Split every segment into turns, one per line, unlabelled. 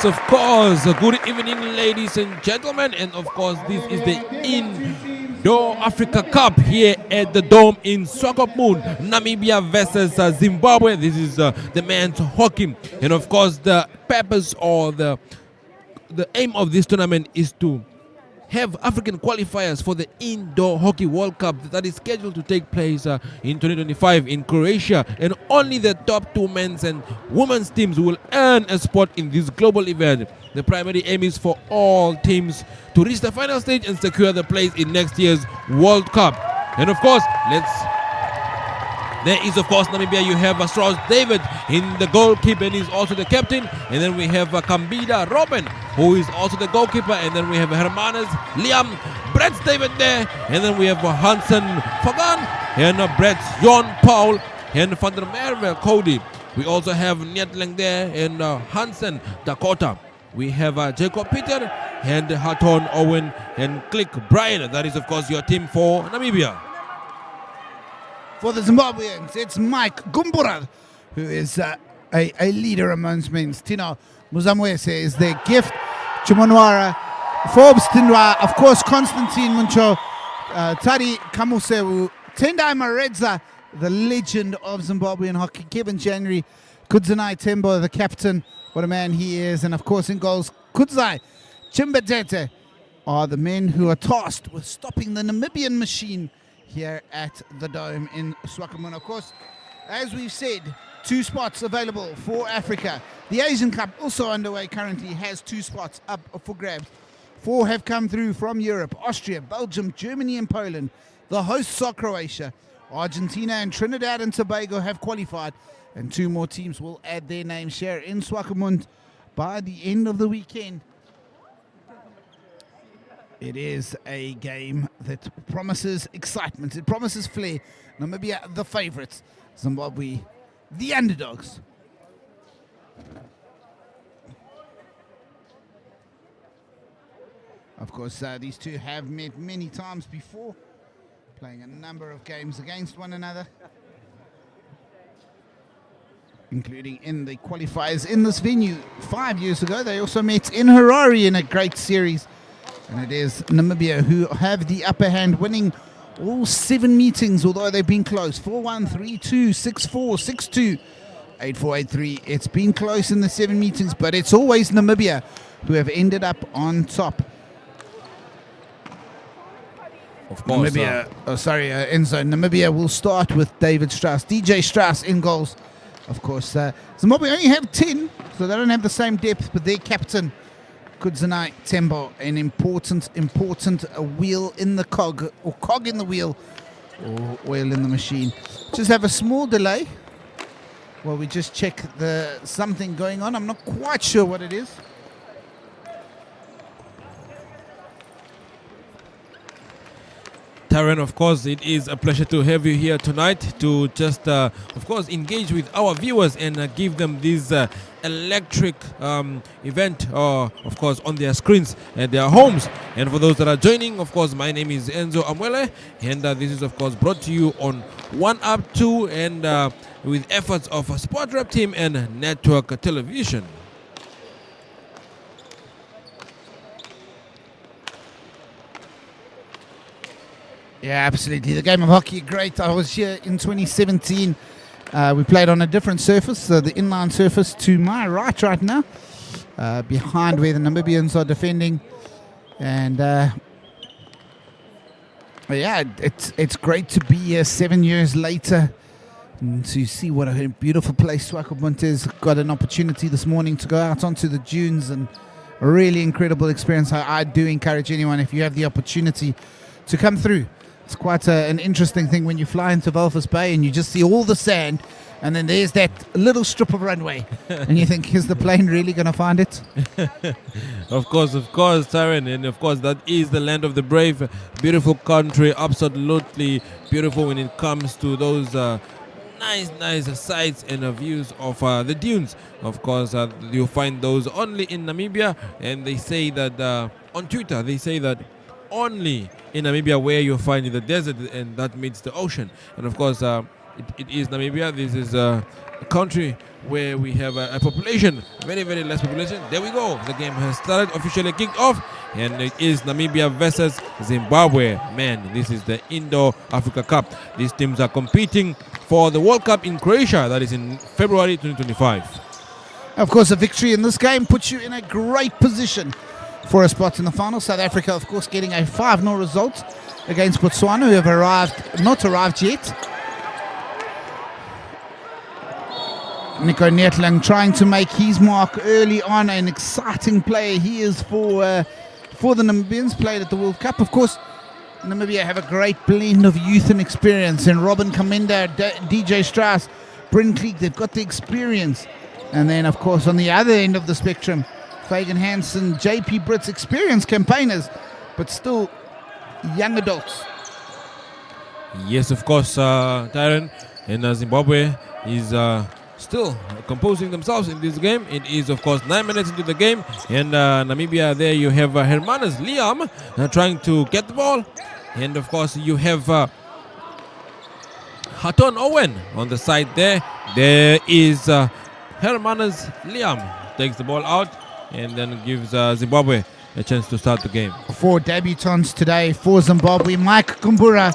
Yes, of course. Good evening, ladies and gentlemen. And of course, this is the Indoor Africa Cup here at the Dome in Swakopmund, Namibia versus Zimbabwe. This is the men's hockey. And of course, the purpose or the aim of this tournament is to have African qualifiers for the Indoor Hockey World Cup that is scheduled to take place in 2025 in Croatia, and only the top two men's and women's teams will earn a spot in this global event. The primary aim is for all teams to reach the final stage and secure the place in next year's World Cup. And of course, there is, of course, Namibia. You have Strauss David in the goalkeeper, and he's also the captain. And then we have Kambida Robin, who is also the goalkeeper. And then we have Hermanus Liam Brett David there. And then we have Hansen Fagan and Brett John Paul and Van der Merwe Cody. We also have Nietling there and Hansen Dakota. We have Jacob Peter and Hatton Owen and Click Brian. That is, of course, your team for Namibia.
For the Zimbabweans, it's Mike Gumbura, who is a leader amongst men. Tino Muzamwese is their gift. Chimonwara, Forbes Tindwa, of course, Konstantin Muncho, Tari Kamusewu, Tendai Maredza, the legend of Zimbabwean hockey, Kevin January, Kudzanai Tembo, the captain, what a man he is, and of course in goals, Kudzai Chimbedete are the men who are tasked with stopping the Namibian machine here at the Dome in Swakopmund. Of course, as we've said, 2 spots available for Africa. The Asian Cup, also underway currently, has 2 spots up for grabs. 4 have come through from Europe: Austria, Belgium, Germany and Poland. The hosts are Croatia. Argentina and Trinidad and Tobago have qualified, and 2 more teams will add their names here in Swakopmund by the end of the weekend. It is a game that promises excitement. It promises flair. Namibia, the favorites. Zimbabwe, the underdogs. Of course, these two have met many times before, playing a number of games against one another, including in the qualifiers in this venue 5 years ago. They also met in Harare in a great series. And it is Namibia who have the upper hand, winning all 7 meetings, although they've been close. 4-1, 3-2, 6-4, 6-2, 8-4, 8-3. It's been close in the 7 meetings, but it's always Namibia who have ended up on top.
Of course.
Namibia, Enzo. Namibia will start with David Strauss, DJ Strauss in goals. Of course, Zimbabwe only have 10, so they don't have the same depth, but their captain, Kudzanai Tembo, an important wheel in the cog, or cog in the wheel, or oil in the machine. Just have a small delay while we just check something going on. I'm not quite sure what it is.
Taryn, of course, it is a pleasure to have you here tonight to just, of course, engage with our viewers and give them this electric event, of course, on their screens at their homes. And for those that are joining, of course, my name is Enzo Amwele, and this is, of course, brought to you on 1UP2 and with efforts of Sport Rep Team and Network Television.
Yeah, absolutely. The game of hockey, great. I was here in 2017. We played on a different surface, the inline surface to my right now, behind where the Namibians are defending. And yeah, it's great to be here 7 years later and to see what a beautiful place Swakopmund is. Got an opportunity this morning to go out onto the dunes, and a really incredible experience. I do encourage anyone, if you have the opportunity, to come through. It's quite an interesting thing when you fly into Walvis Bay and you just see all the sand, and then there's that little strip of runway, and you think, is the plane really going to find it?
Of course, Taryn, and of course that is the land of the brave. Beautiful country, absolutely beautiful when it comes to those nice sights and views of the dunes. Of course, you'll find those only in Namibia, and they say that on Twitter, they say that only in Namibia where you find the desert, and that meets the ocean. And of course, it is Namibia. This is a country where we have a population, very, very less population. There we go. The game has started, officially kicked off, and it is Namibia versus Zimbabwe. Man, this is the Indo-Africa Cup. These teams are competing for the World Cup in Croatia. That is in February 2025.
Of course, a victory in this game puts you in a great position for a spot in the final. South Africa, of course, getting a 5-0 result against Botswana, who have not arrived yet. Nico Neethling trying to make his mark early on. An exciting player he is for the Namibians, played at the World Cup. Of course, Namibia have a great blend of youth and experience. And Robin Kaminda, DJ Strauss, Bryn Cleek, they've got the experience. And then, of course, on the other end of the spectrum, Fagan Hansen, JP Brits, experienced campaigners, but still young adults.
Yes, of course, Tyron, and Zimbabwe is still composing themselves in this game. It is, of course, 9 minutes into the game, and Namibia, there you have Hermanus Liam trying to get the ball, and of course you have Haton Owen on the side there. There is Hermanus Liam takes the ball out and then gives Zimbabwe a chance to start the game. 4
debutants today for Zimbabwe: Mike Gumbura,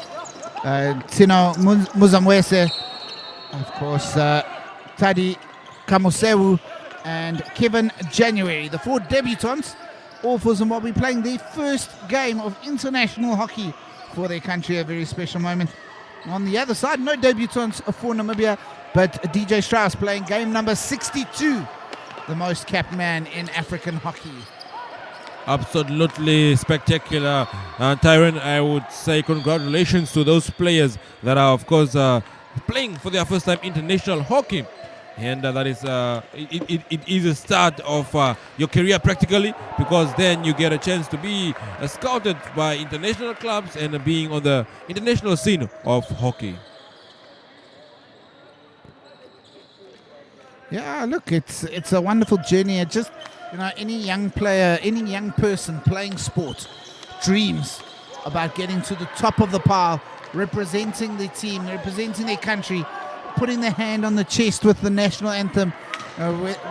Tino Muzamwese, of course Tadi Kamosewu, and Kevin January. The 4 debutants, all for Zimbabwe, playing their first game of international hockey for their country. A very special moment. On the other side, no debutants for Namibia, but DJ Strauss playing game number 62, the most capped man in African hockey.
Absolutely spectacular, Tyron. I would say congratulations to those players that are, of course, playing for their first time international hockey. And that is it is a start of your career practically, because then you get a chance to be scouted by international clubs and being on the international scene of hockey.
Yeah, look, it's a wonderful journey. It just, any young player, any young person playing sport dreams about getting to the top of the pile, representing the team, representing their country, putting their hand on the chest with the national anthem,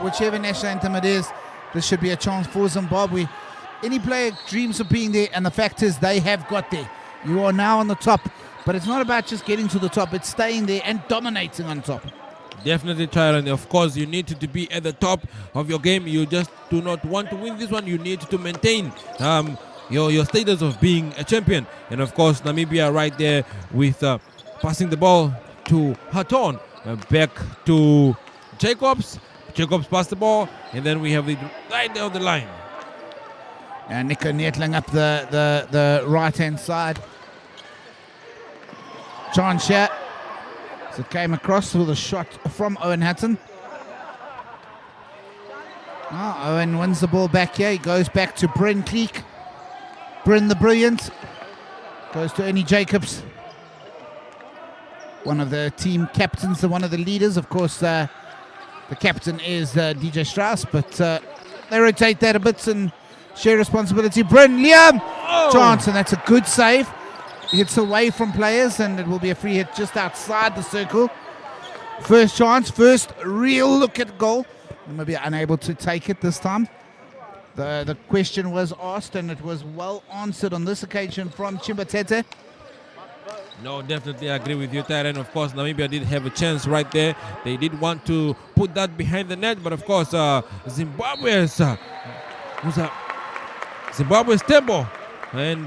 whichever national anthem it is. This should be a chance for Zimbabwe. Any player dreams of being there, and the fact is they have got there. You are now on the top, but it's not about just getting to the top, it's staying there and dominating on top.
Definitely, Tyron. Of course, you need to be at the top of your game. You just do not want to win this one. You need to maintain your status of being a champion. And of course, Namibia right there with passing the ball to Haton, back to Jacobs. Jacobs passed the ball, and then we have it right there on the line.
And Nico Neethling up the right-hand side. John Shat. So it came across with a shot from Owen Hutton. Owen wins the ball back here. He goes back to Bryn Cleek. Bryn the Brilliant. Goes to Ernie Jacobs. One of the team captains and one of the leaders. Of course, the captain is DJ Strauss, but they rotate that a bit and share responsibility. Bryn Liam! Chance, and that's a good save. Hits away from players, and it will be a free hit just outside the circle. First chance, first real look at goal. Maybe unable to take it this time. The question was asked, and it was well answered on this occasion from Chimbatete.
No, definitely I agree with you, Tyron. Of course, Namibia did have a chance right there. They did want to put that behind the net, but of course, Zimbabwe's Tembo and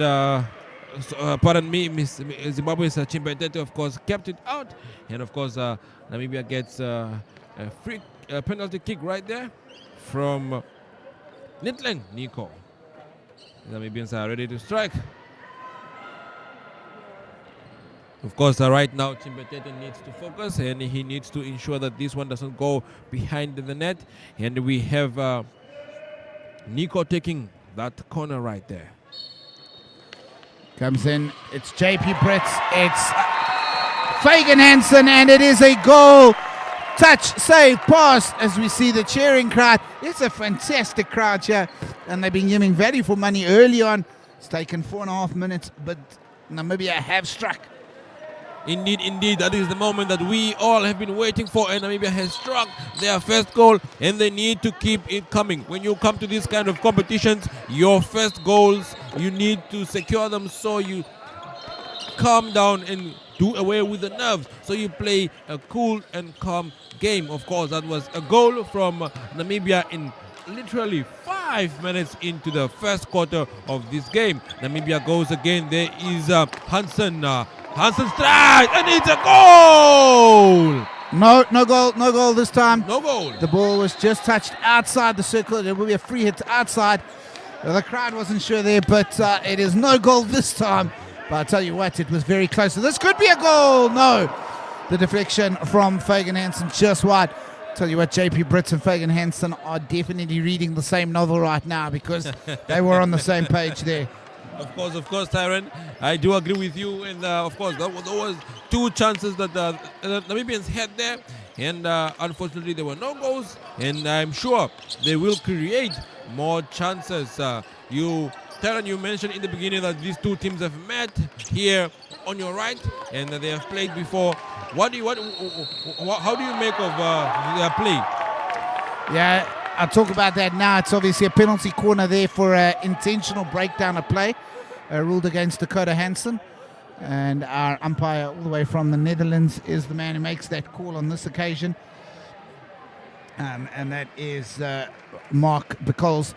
pardon me, Zimbabwe's Chimbatete, of course, kept it out, and of course, Namibia gets a free penalty kick right there from Neethling Nico. Namibians are ready to strike. Of course, right now, Chimbatete needs to focus, and he needs to ensure that this one doesn't go behind the net. And we have Nico taking that corner right there.
Comes in, it's JP Brits, it's Fagan Hansen, and it is a goal. Touch, save, pass, as we see the cheering crowd. It's a fantastic crowd here, and they've been giving value for money early on. It's taken 4.5 minutes, but Namibia have struck.
Indeed, indeed, that is the moment that we all have been waiting for, and Namibia has struck their first goal, and they need to keep it coming. When you come to these kind of competitions, your first goals, you need to secure them so you calm down and do away with the nerves. So you play a cool and calm game. Of course, that was a goal from Namibia in literally 5 minutes into the first quarter of this game. Namibia goes again. There is Hansen. Hansen strikes, and it's a goal!
No goal this time.
No goal.
The ball was just touched outside the circle. It will be a free hit outside. The crowd wasn't sure there, but it is no goal this time. But I'll tell you what, it was very close. So this could be a goal. No. The deflection from Fagan Hansen just wide. Tell you what, JP Brits and Fagan Hansen are definitely reading the same novel right now, because they were on the same page there.
Of course, Tyron. I do agree with you. And of course, there was two chances that the Namibians had there. And unfortunately, there were no goals. And I'm sure they will create more chances. Tyron, you mentioned in the beginning that these two teams have met here on your right, and they have played before. How do you make of their play?
Yeah, I'll talk about that now. It's obviously a penalty corner there for an intentional breakdown of play, ruled against Dakota Hansen. And our umpire all the way from the Netherlands is the man who makes that call on this occasion. And that is Mark Bekols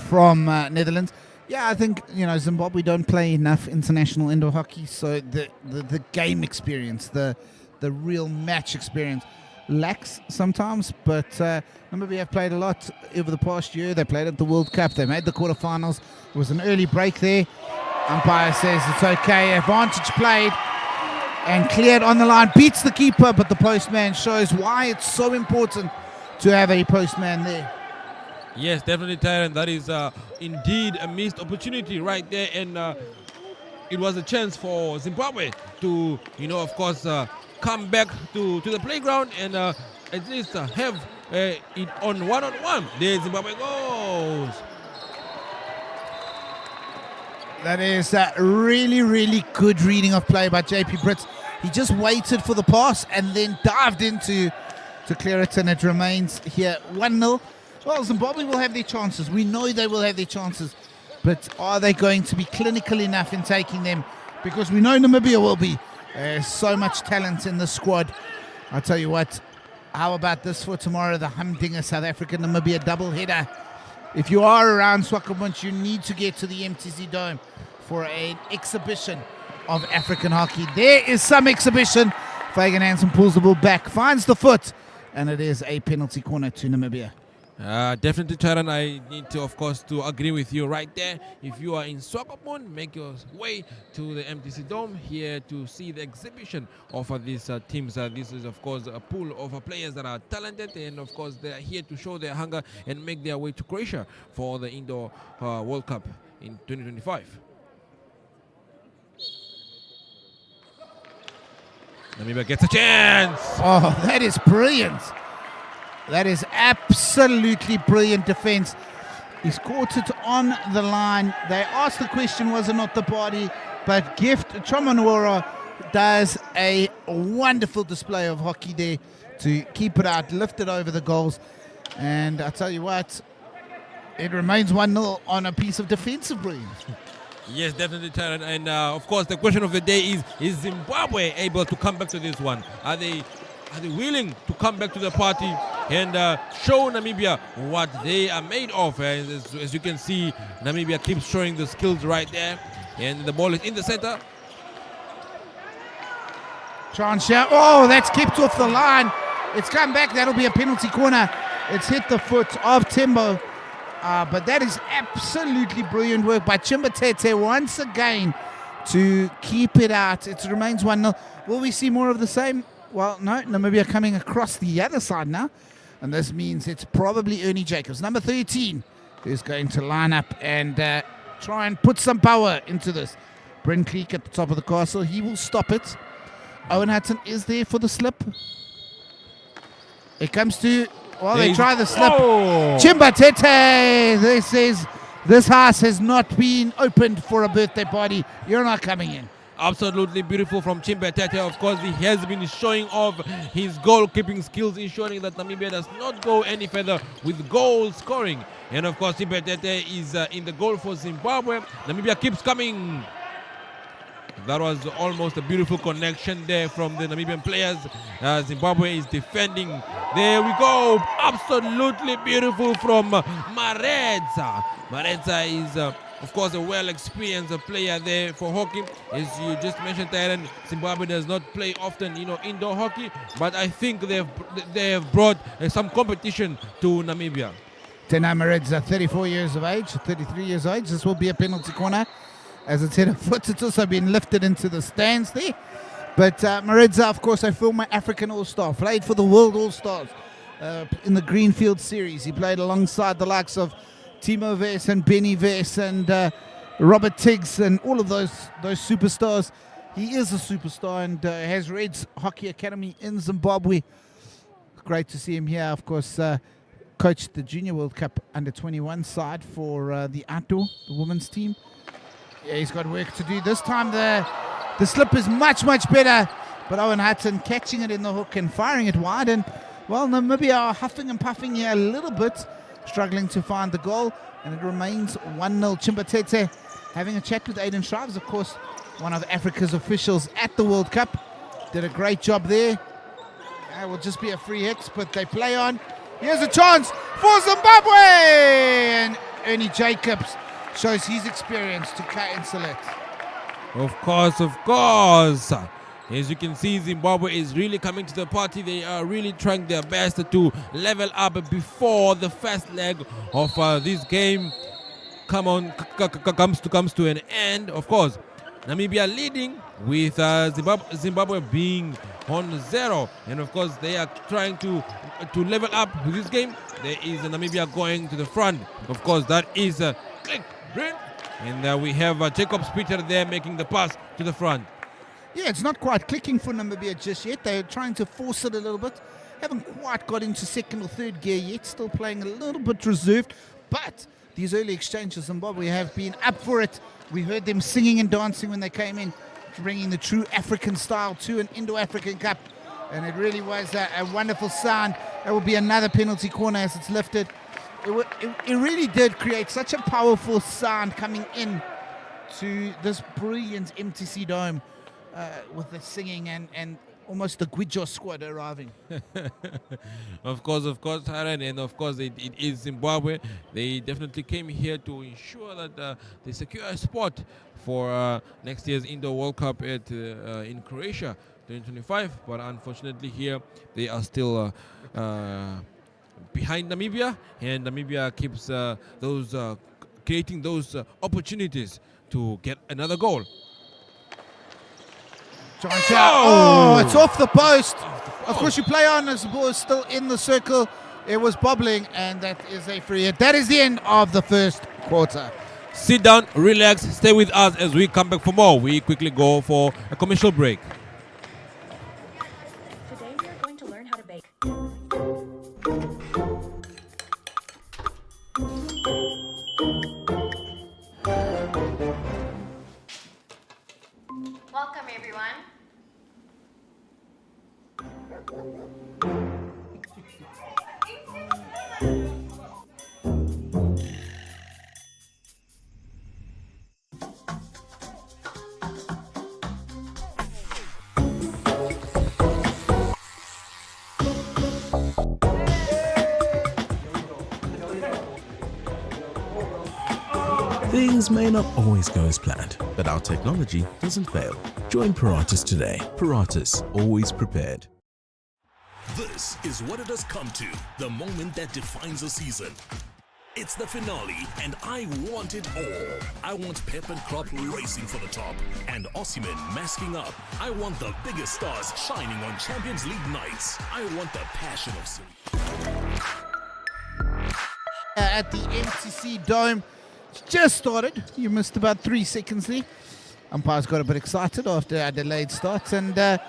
from Netherlands. Yeah, I think, Zimbabwe don't play enough international indoor hockey, so the game experience, the real match experience lacks sometimes. But Namibia have played a lot over the past year. They played at the World Cup. They made the quarterfinals. There was an early break there. Umpire says it's okay. Advantage played and cleared on the line. Beats the keeper, but the postman shows why it's so important to have a postman there.
Yes, definitely, Tyron. That is indeed a missed opportunity right there. And it was a chance for Zimbabwe to, of course, come back to the playground and at least have it on one-on-one. There Zimbabwe goes.
That is really, really good reading of play by JP Brits. He just waited for the pass and then dived into to clear it, and it remains here 1-0. Well, Zimbabwe will have their chances. We know they will have their chances. But are they going to be clinical enough in taking them? Because we know Namibia will be. There's so much talent in the squad. I'll tell you what, how about this for tomorrow? The Humdinger South Africa-Namibia double-header. If you are around Swakopmund, you need to get to the MTC Dome for an exhibition of African hockey. There is some exhibition. Fagan Hansen pulls the ball back, finds the foot, and it is a penalty corner to Namibia.
Definitely, Tyron, I need to, of course, to agree with you right there. If you are in Swakopmund, make your way to the MTC Dome here to see the exhibition of these teams. This is, of course, a pool of players that are talented, and, of course, they are here to show their hunger and make their way to Croatia for the Indoor World Cup in 2025. Namibia gets a chance.
Oh, that is brilliant. That is absolutely brilliant defense. He's caught it on the line. They asked the question, was it not the body? But Gift Chomanwara does a wonderful display of hockey there to keep it out, lift it over the goals. And I tell you what, it remains 1-0 on a piece of defensive brilliance.
Yes, definitely, Tyron. And of course, the question of the day is Zimbabwe able to come back to this one? Are they willing to come back to the party and show Namibia what they are made of? And as you can see, Namibia keeps showing the skills right there. And the ball is in the center.
Chance here. Oh, that's kept off the line. It's come back. That'll be a penalty corner. It's hit the foot of Tembo. But that is absolutely brilliant work by Chimbatete once again to keep it out. It remains 1-0. Will we see more of the same? Well, no. Namibia coming across the other side now. And this means it's probably Ernie Jacobs, number 13, who's going to line up and try and put some power into this. Brent Cleek at the top of the castle. He will stop it. Owen Hudson is there for the slip. It comes to... Well, they try the slip. Oh. Chimbatete! This house has not been opened for a birthday party. You're not coming in.
Absolutely beautiful from Chimbetete. Of course, he has been showing off his goalkeeping skills, ensuring that Namibia does not go any further with goal scoring. And of course, Chimbetete is in the goal for Zimbabwe. Namibia keeps coming. That was almost a beautiful connection there from the Namibian players. Zimbabwe is defending. There we go. Absolutely beautiful from Maredza. Maredza is, of course, a well-experienced player there for hockey. As you just mentioned, Tyron, Zimbabwe does not play often, indoor hockey. But I think they have brought some competition to Namibia.
Tena Maredza, 34 years of age, 33 years of age. This will be a penalty corner. As it's hit a foot, it's also been lifted into the stands there. But Maredza, of course, a former African All-Star, played for the World All-Stars in the Greenfield Series. He played alongside the likes of Timo Vess and Benny Vess and Robert Tiggs and all of those superstars. He is a superstar and has Reds Hockey Academy in Zimbabwe. Great to see him here. Of course, coached the Junior World Cup under-21 side for the Ato, the women's team. Yeah, he's got work to do. This time the slip is much, much better. But Owen Hudson catching it in the hook and firing it wide. And, well, Namibia are huffing and puffing here a little bit, struggling to find the goal. And it remains 1-0. Chimbetete having a chat with Aiden Shrives, of course, one of Africa's officials at the World Cup. Did a great job there. It will just be a free hit, but they play on. Here's a chance for Zimbabwe! And Ernie Jacobs shows his experience to cancel it.
Of course, of course. As you can see, Zimbabwe is really coming to the party. They are really trying their best to level up before the first leg of this game comes to an end. Of course, Namibia leading with Zimbabwe being on 0. And of course, they are trying to level up with this game. There is Namibia going to the front. Of course, that is click. And we have Jacobs Peter there making the pass to the front.
Yeah, it's not quite clicking for Namibia just yet. They're trying to force it a little bit. Haven't quite got into second or third gear yet. Still playing a little bit reserved. But these early exchanges, Zimbabwe have been up for it. We heard them singing and dancing when they came in, bringing the true African style to an Indo-African Cup. And it really was a wonderful sound. There will be another penalty corner as it's lifted. It really did create such a powerful sound coming in to this brilliant MTC Dome with the singing and almost the Guijo squad arriving.
Of course, Haran, and of course it is Zimbabwe. They definitely came here to ensure that they secure a spot for next year's Indoor World Cup in Croatia 2025. But unfortunately here they are still behind Namibia, and Namibia keeps creating those opportunities to get another goal.
Oh, it's off the post. Of course, you play on as the ball is still in the circle. It was bobbling, and that is a free hit. That is the end of the first quarter.
Sit down, relax, stay with us as we come back for more. We quickly go for a commercial break.
Today we are going to learn how to bake.
Welcome, everyone.
Things may not always go as planned, but our technology doesn't fail. Join Paratus today. Paratus, always prepared.
This is what it has come to, the moment that defines a season. It's the finale, and I want it all. I want Pep and Klopp racing for the top, and Osimhen masking up. I want the biggest stars shining on Champions League nights. I want the passion of City.
At the MTC Dome, it's just started. You missed about 3 seconds there. Umpires got a bit excited after a delayed start, and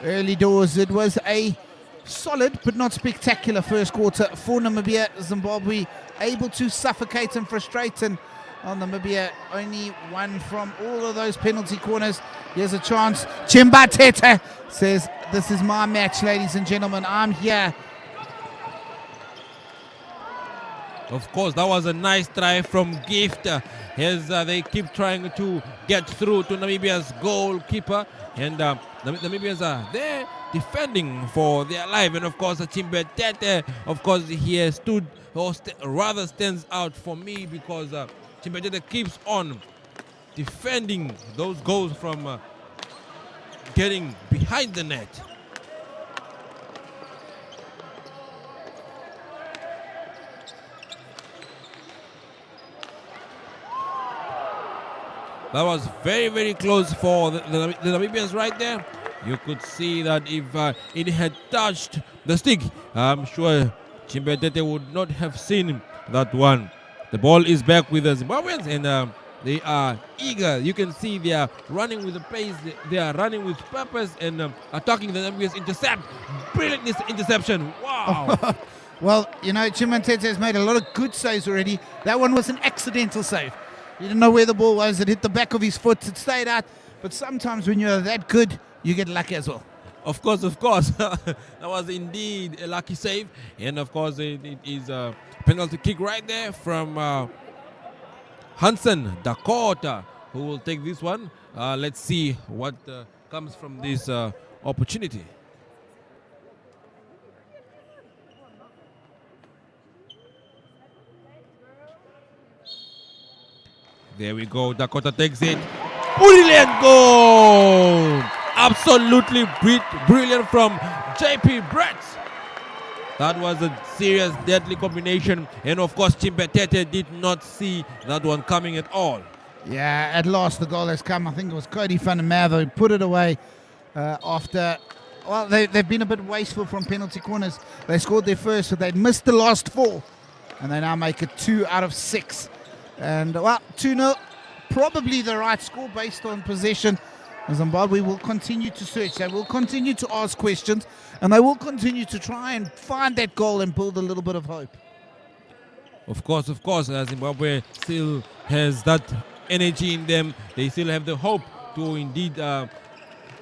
early doors it was a solid but not spectacular first quarter for Namibia. Zimbabwe able to suffocate and frustrate, and Well, Namibia only one from all of those penalty corners. Here's a chance. Chimbatete says, "This is my match, ladies and gentlemen. I'm here."
Of course, that was a nice try from Gift as they keep trying to get through to Namibia's goalkeeper. And Namibians are there defending for their life. And of course, Chimbetete, of course, he has stood, or rather stands out for me because Chimbetete keeps on defending those goals from getting behind the net. That was very, very close for the Namibians right there. You could see that if it had touched the stick, I'm sure Chimbetete would not have seen that one. The ball is back with the Zimbabweans, and they are eager. You can see they are running with the pace. They are running with purpose and attacking the Namibians. Intercept. Brilliant interception. Wow.
Well, you know, Chimbetete has made a lot of good saves already. That one was an accidental save. He didn't know where the ball was. It hit the back of his foot. It stayed out. But sometimes when you're that good, you get lucky as well.
Of course, of course. That was indeed a lucky save. And of course, it is a penalty kick right there from Hansen Dakota, who will take this one. Let's see what comes from this opportunity. There we go. Dakota takes it. Brilliant goal! Absolutely brilliant from JP Brett. That was a serious, deadly combination. And of course, Chimbetete did not see that one coming at all.
Yeah, at last the goal has come. I think it was Cody van der Merwe who put it away after... Well, they've been a bit wasteful from penalty corners. They scored their first, but they'd missed the last 4. And they now make it 2 out of 6. And, well, 2-0, probably the right score based on possession. Zimbabwe will continue to search. They will continue to ask questions. And they will continue to try and find that goal and build a little bit of hope.
Of course, Zimbabwe still has that energy in them. They still have the hope to indeed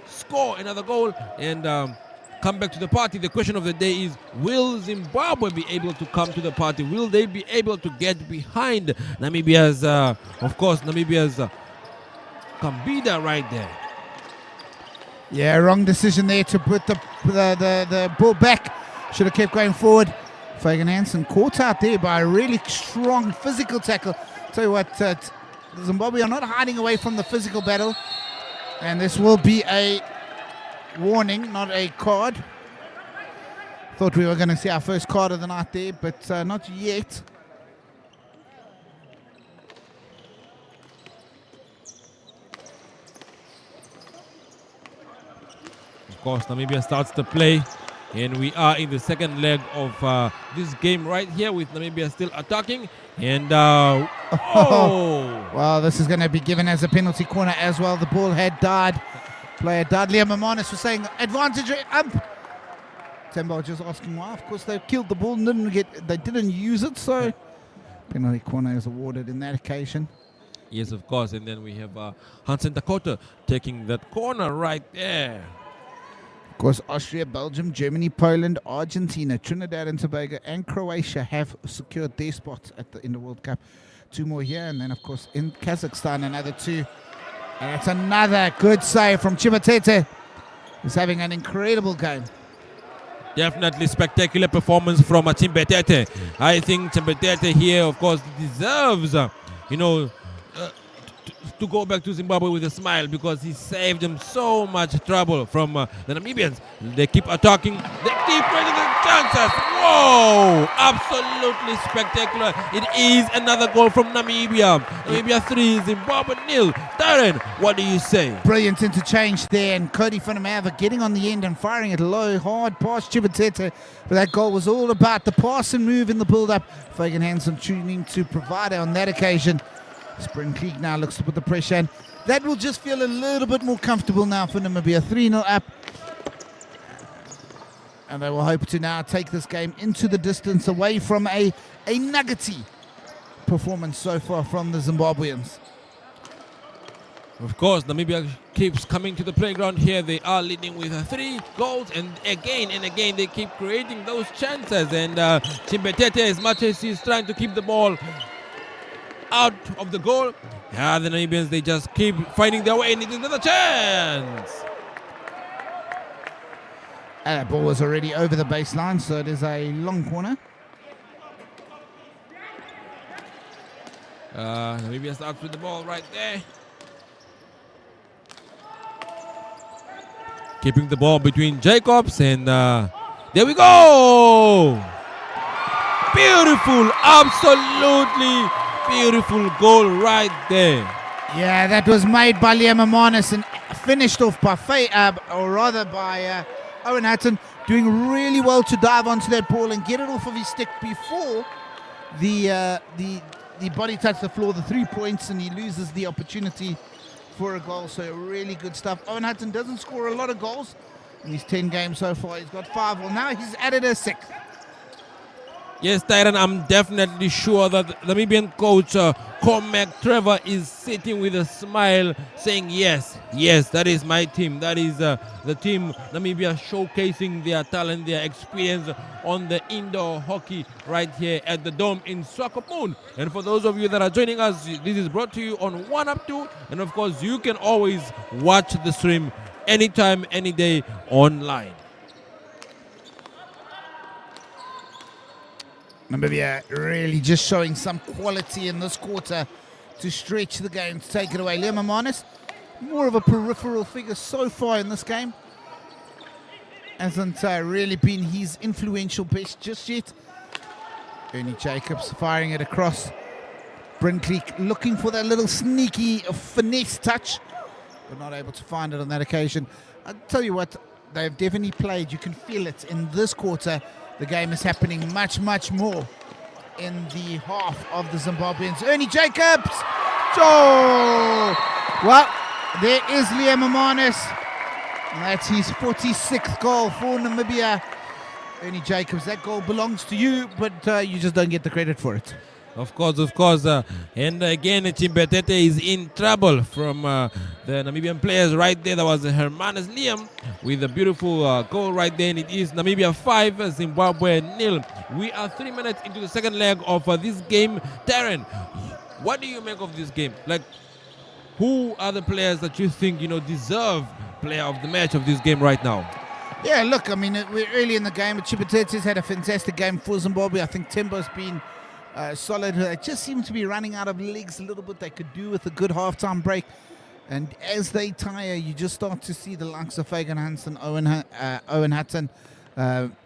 score another goal and come back to the party. The question of the day is, will Zimbabwe be able to come to the party? Will they be able to get behind Namibia's, Kambida right there?
Yeah, wrong decision there to put the ball back. Should have kept going forward. Fagan Hansen caught out there by a really strong physical tackle. Tell you what, Zimbabwe are not hiding away from the physical battle. And this will be a warning, not a card. Thought we were going to see our first card of the night there, but not yet.
Of course, Namibia starts to play, and we are in the second leg of this game right here with Namibia still attacking. And
well, this is going to be given as a penalty corner as well. The ball had died. Player Dudley Mamanis was saying advantage up. Tembo just asking why. Of course, they killed the ball and they didn't use it, so penalty corner is awarded in that occasion.
Yes, of course. And then we have Hansen Dakota taking that corner right there.
Of course, Austria, Belgium, Germany, Poland, Argentina, Trinidad and Tobago, and Croatia have secured their spots in the World Cup. 2 more here, and then, of course, in Kazakhstan, another 2. And it's another good save from Chimbetete. He's having an incredible game.
Definitely spectacular performance from Chimbetete. I think Chimbetete here, of course, deserves, to go back to Zimbabwe with a smile because he saved them so much trouble from the Namibians. They keep attacking. They keep creating the chances. Whoa! Absolutely spectacular. It is another goal from Namibia. Namibia 3, Zimbabwe 0. Darren, what do you say?
Brilliant interchange there, and Cody van der Merwe getting on the end and firing it low, hard past Chimbetete. But that goal was all about the pass and move in the build-up. Fagan Hansen tuning to provider on that occasion. Spring Creek now looks to put the pressure in. That will just feel a little bit more comfortable now for Namibia. 3-0 up. And they will hope to now take this game into the distance away from a nuggety performance so far from the Zimbabweans.
Of course, Namibia keeps coming to the playground here. They are leading with 3 goals, and again they keep creating those chances. And Chimbetete, as much as he's trying to keep the ball out of the goal, the Namibians, they just keep finding their way, and it's another chance.
And that ball was already over the baseline, so it is a long corner.
Namibia starts with the ball right there. Keeping the ball between Jacobs, and there we go! Beautiful, absolutely beautiful goal right there.
Yeah, that was made by Liam Amanis and finished off by Owen Hatton, doing really well to dive onto that ball and get it off of his stick before the body touched the floor, the 3 points, and he loses the opportunity for a goal. So really good stuff. Owen Hatton doesn't score a lot of goals in his 10 games so far. He's got 5. Well, now he's added a 6th.
Yes, Tyron, I'm definitely sure that the Namibian coach, Cormac Trevor, is sitting with a smile saying, yes, that is my team. That is the team Namibia showcasing their talent, their experience on the indoor hockey right here at the Dome in Swakopmund. And for those of you that are joining us, this is brought to you on 1UP2. And of course, you can always watch the stream anytime, any day online.
Namibia really just showing some quality in this quarter to stretch the game, to take it away. Liam Amanis, more of a peripheral figure so far in this game. Hasn't really been his influential best just yet. Ernie Jacobs firing it across. Brinkley looking for that little sneaky finesse touch, but not able to find it on that occasion. I'll tell you what, they've definitely played. You can feel it in this quarter. The game is happening much more in the half of the Zimbabweans. Ernie Jacobs! Oh! Well, there is Liam Amanis. That's his 46th goal for Namibia. Ernie Jacobs, that goal belongs to you, but you just don't get the credit for it.
Of course. And again, Chimbetete is in trouble from the Namibian players right there. That was Hermanus Liam with a beautiful goal right there. And it is Namibia 5, Zimbabwe 0. We are 3 minutes into the second leg of this game. Darren, what do you make of this game? Like, who are the players that you think, deserve player of the match of this game right now?
Yeah, look, I mean, we're early in the game. Chimbette's had a fantastic game for Zimbabwe. I think Tembo's been solid. They just seem to be running out of legs a little bit. They could do with a good halftime break. And as they tire, you just start to see the likes of Fagan Hansen, Owen Hatton,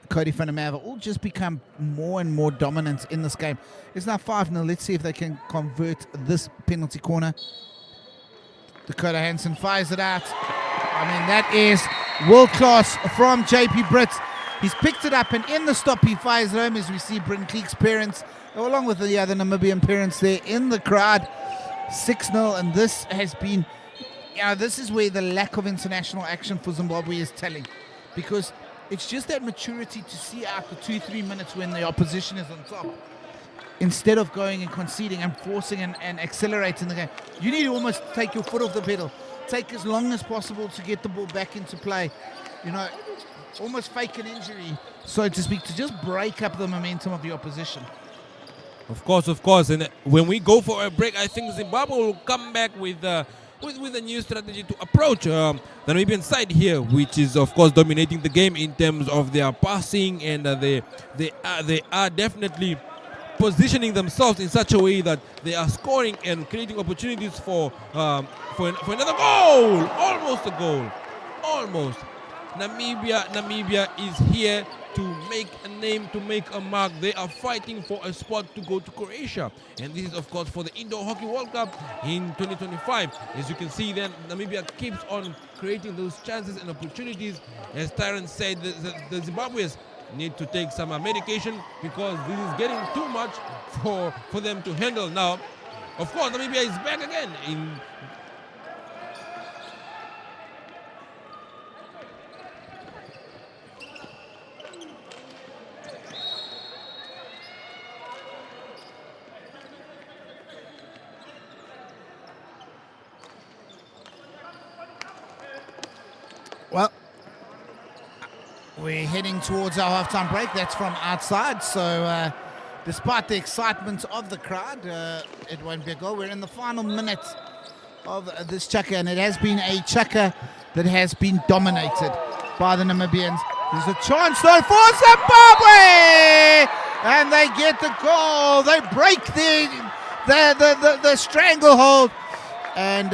Cody van der Merwe all just become more and more dominant in this game. It's now 5-0. Let's see if they can convert this penalty corner. Dakota Hansen fires it out. I mean, that is world class from JP Britt. He's picked it up, and in the stop he fires it home, as we see Bryn Kleek's parents, along with the other Namibian parents there in the crowd. 6-0, and this has been, this is where the lack of international action for Zimbabwe is telling, because it's just that maturity to see out the 2-3 minutes when the opposition is on top, instead of going and conceding and forcing and accelerating the game. You need to almost take your foot off the pedal, take as long as possible to get the ball back into play, almost fake an injury, so to speak, to just break up the momentum of the opposition.
Of course. And when we go for a break, I think Zimbabwe will come back with a new strategy to approach the Namibian side here, which is, of course, dominating the game in terms of their passing, and they are definitely positioning themselves in such a way that they are scoring and creating opportunities for another goal. Almost a goal. Almost. Namibia is here to make a name, to make a mark. They are fighting for a spot to go to Croatia, and this is, of course, for the Indoor Hockey World Cup in 2025. As you can see, then Namibia keeps on creating those chances and opportunities. As Tyron said, the Zimbabweans need to take some medication, because this is getting too much for them to handle now. Of course, Namibia is back again in.
we're heading towards our halftime break. That's from outside. So despite the excitement of the crowd, it won't be a goal. We're in the final minute of this chukka, and it has been a chukka that has been dominated by the Namibians. There's a chance though for Zimbabwe, and they get the goal. They break the stranglehold, and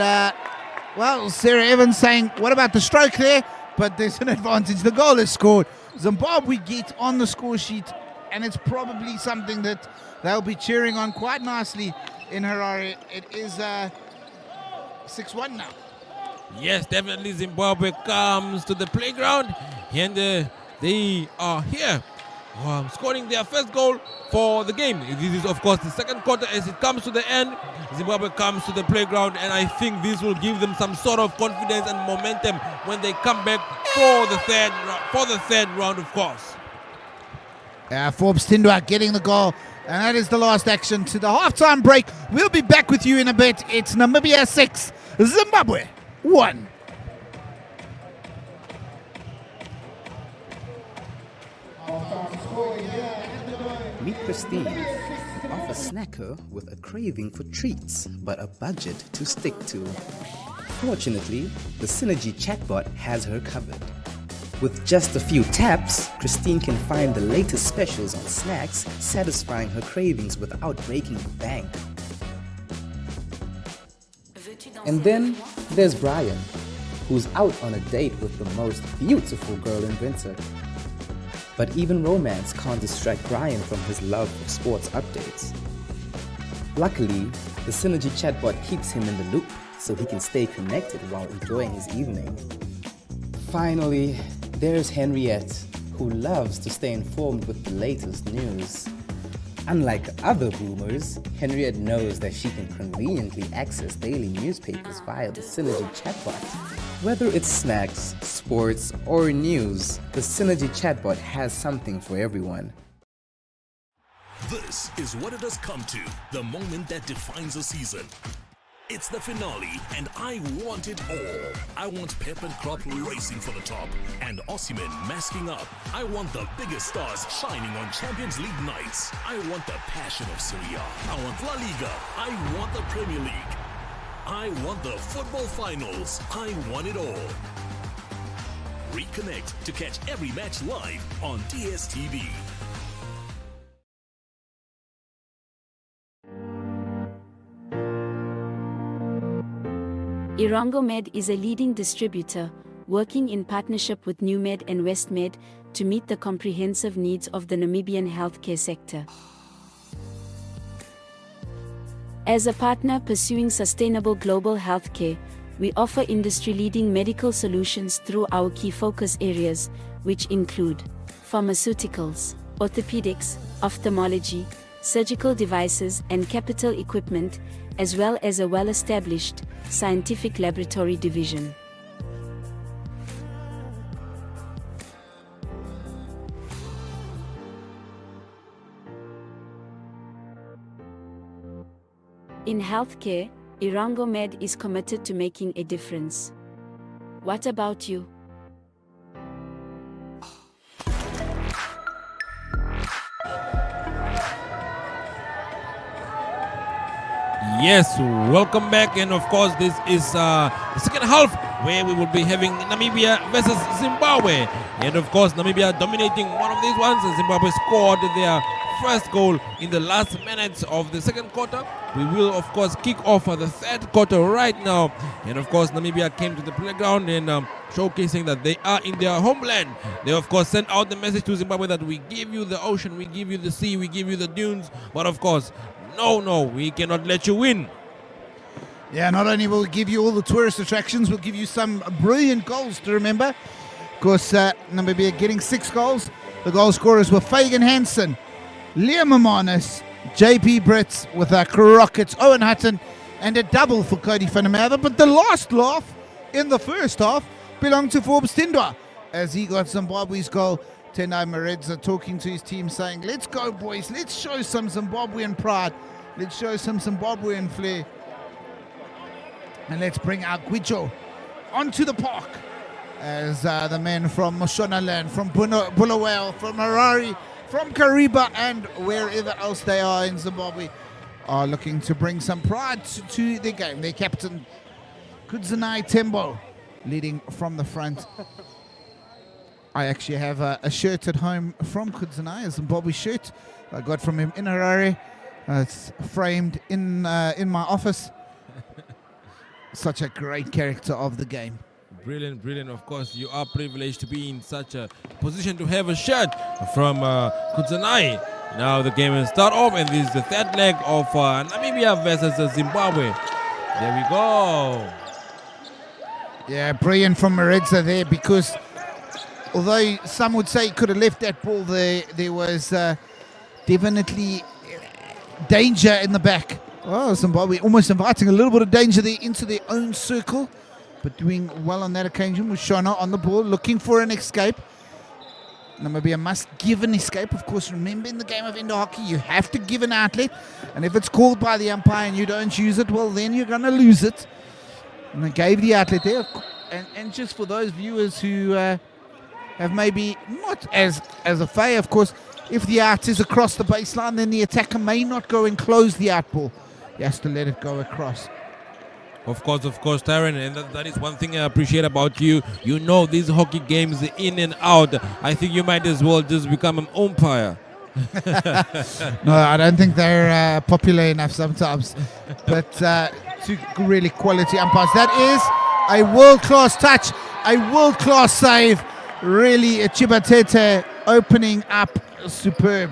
well, Sarah Evans saying, what about the stroke there? But there's an advantage. The goal is scored. Zimbabwe get on the score sheet, and it's probably something that they'll be cheering on quite nicely in Harare. It is 6-1 now.
Yes, definitely Zimbabwe comes to the playground, and they are here scoring their first goal for the game. This is, of course, the second quarter. As it comes to the end, Zimbabwe comes to the playground, and I think this will give them some sort of confidence and momentum when they come back for the third round, of course.
Forbes Tindwa getting the goal, and that is the last action to the halftime break. We'll be back with you in a bit. It's Namibia 6, Zimbabwe 1.
Meet Christine, an office snacker with a craving for treats, but a budget to stick to. Fortunately, the Synergy chatbot has her covered. With just a few taps, Christine can find the latest specials on snacks, satisfying her cravings without breaking the bank. And then there's Brian, who's out on a date with the most beautiful girl in Winter. But even romance can't distract Brian from his love of sports updates. Luckily, the Synergy chatbot keeps him in the loop so he can stay connected while enjoying his evening. Finally, there's Henriette, who loves to stay informed with the latest news. Unlike other boomers, Henriette knows that she can conveniently access daily newspapers via the Synergy chatbot. Whether it's snacks, sports, or news, the Synergy chatbot has something for everyone.
This is what it has come to, the moment that defines a season. It's the finale, and I want it all. I want Pep and Crop racing for the top, and Osimhen masking up. I want the biggest stars shining on Champions League nights. I want the passion of Serie A. I want La Liga. I want the Premier League. I want the football finals. I want it all. Reconnect to catch every match live on DSTV.
Irangomed is a leading distributor, working in partnership with NewMed and WestMed to meet the comprehensive needs of the Namibian healthcare sector. As a partner pursuing sustainable global healthcare, we offer industry-leading medical solutions through our key focus areas, which include pharmaceuticals, orthopedics, ophthalmology, surgical devices and capital equipment, as well as a well-established scientific laboratory division. In healthcare, Irangomed is committed to making a difference. What about you?
Yes, welcome back, and of course this is the second half where we will be having Namibia versus Zimbabwe, and of course Namibia dominating one of these ones. Zimbabwe scored their first goal in the last minutes of the second quarter. We will of course kick off the third quarter right now, and of course Namibia came to the playground and showcasing that they are in their homeland. They of course sent out the message to Zimbabwe that we give you the ocean, we give you the sea, we give you the dunes, but of course no, we cannot let you win.
Yeah, not only will we give you all the tourist attractions, we'll give you some brilliant goals to remember. Of course, Namibia getting 6 goals. The goal scorers were Fagan Hansen, Liam Amanis, JP Brits with Crockett's Owen Hutton, and a double for Cody van der Merwe. But the last laugh in the first half belonged to Forbes Tindwa as he got Zimbabwe's goal. Tendai Maredza talking to his team saying, let's go boys, let's show some Zimbabwean pride, let's show some Zimbabwean flair, and let's bring our Guijo onto the park as the men from Mashonaland, from Bulawayo, from Harare, from Kariba, and wherever else they are in Zimbabwe are looking to bring some pride to the game. Their captain, Kudzanai Tembo, leading from the front. I actually have a shirt at home from Kudzanai, a Zimbabwe shirt I got from him in Harare. It's framed in my office. Such a great character of the game.
Brilliant, brilliant. Of course, you are privileged to be in such a position to have a shirt from Kudzanai. Now the game will start off, and this is the third leg of Namibia versus Zimbabwe. There we go.
Yeah, brilliant from Maredza there, because although some would say he could have left that ball there, there was definitely danger in the back. Oh, Zimbabwe almost inviting a little bit of danger there into their own circle, but doing well on that occasion with Shona on the ball, looking for an escape. Namibia must give an escape. Of course, remember in the game of indoor hockey, you have to give an outlet, and if it's called by the umpire and you don't use it, well, then you're going to lose it. And they gave the outlet there. And just for those viewers who have maybe not as a fay, of course, if the out is across the baseline, then the attacker may not go and close the out ball. He has to let it go across.
Of course, Tyron, and that is one thing I appreciate about you. You know these hockey games in and out. I think you might as well just become an umpire.
No, I don't think they're popular enough sometimes. But two really quality umpires. That is a world-class touch, a world-class save. Really, Chibatete opening up superb.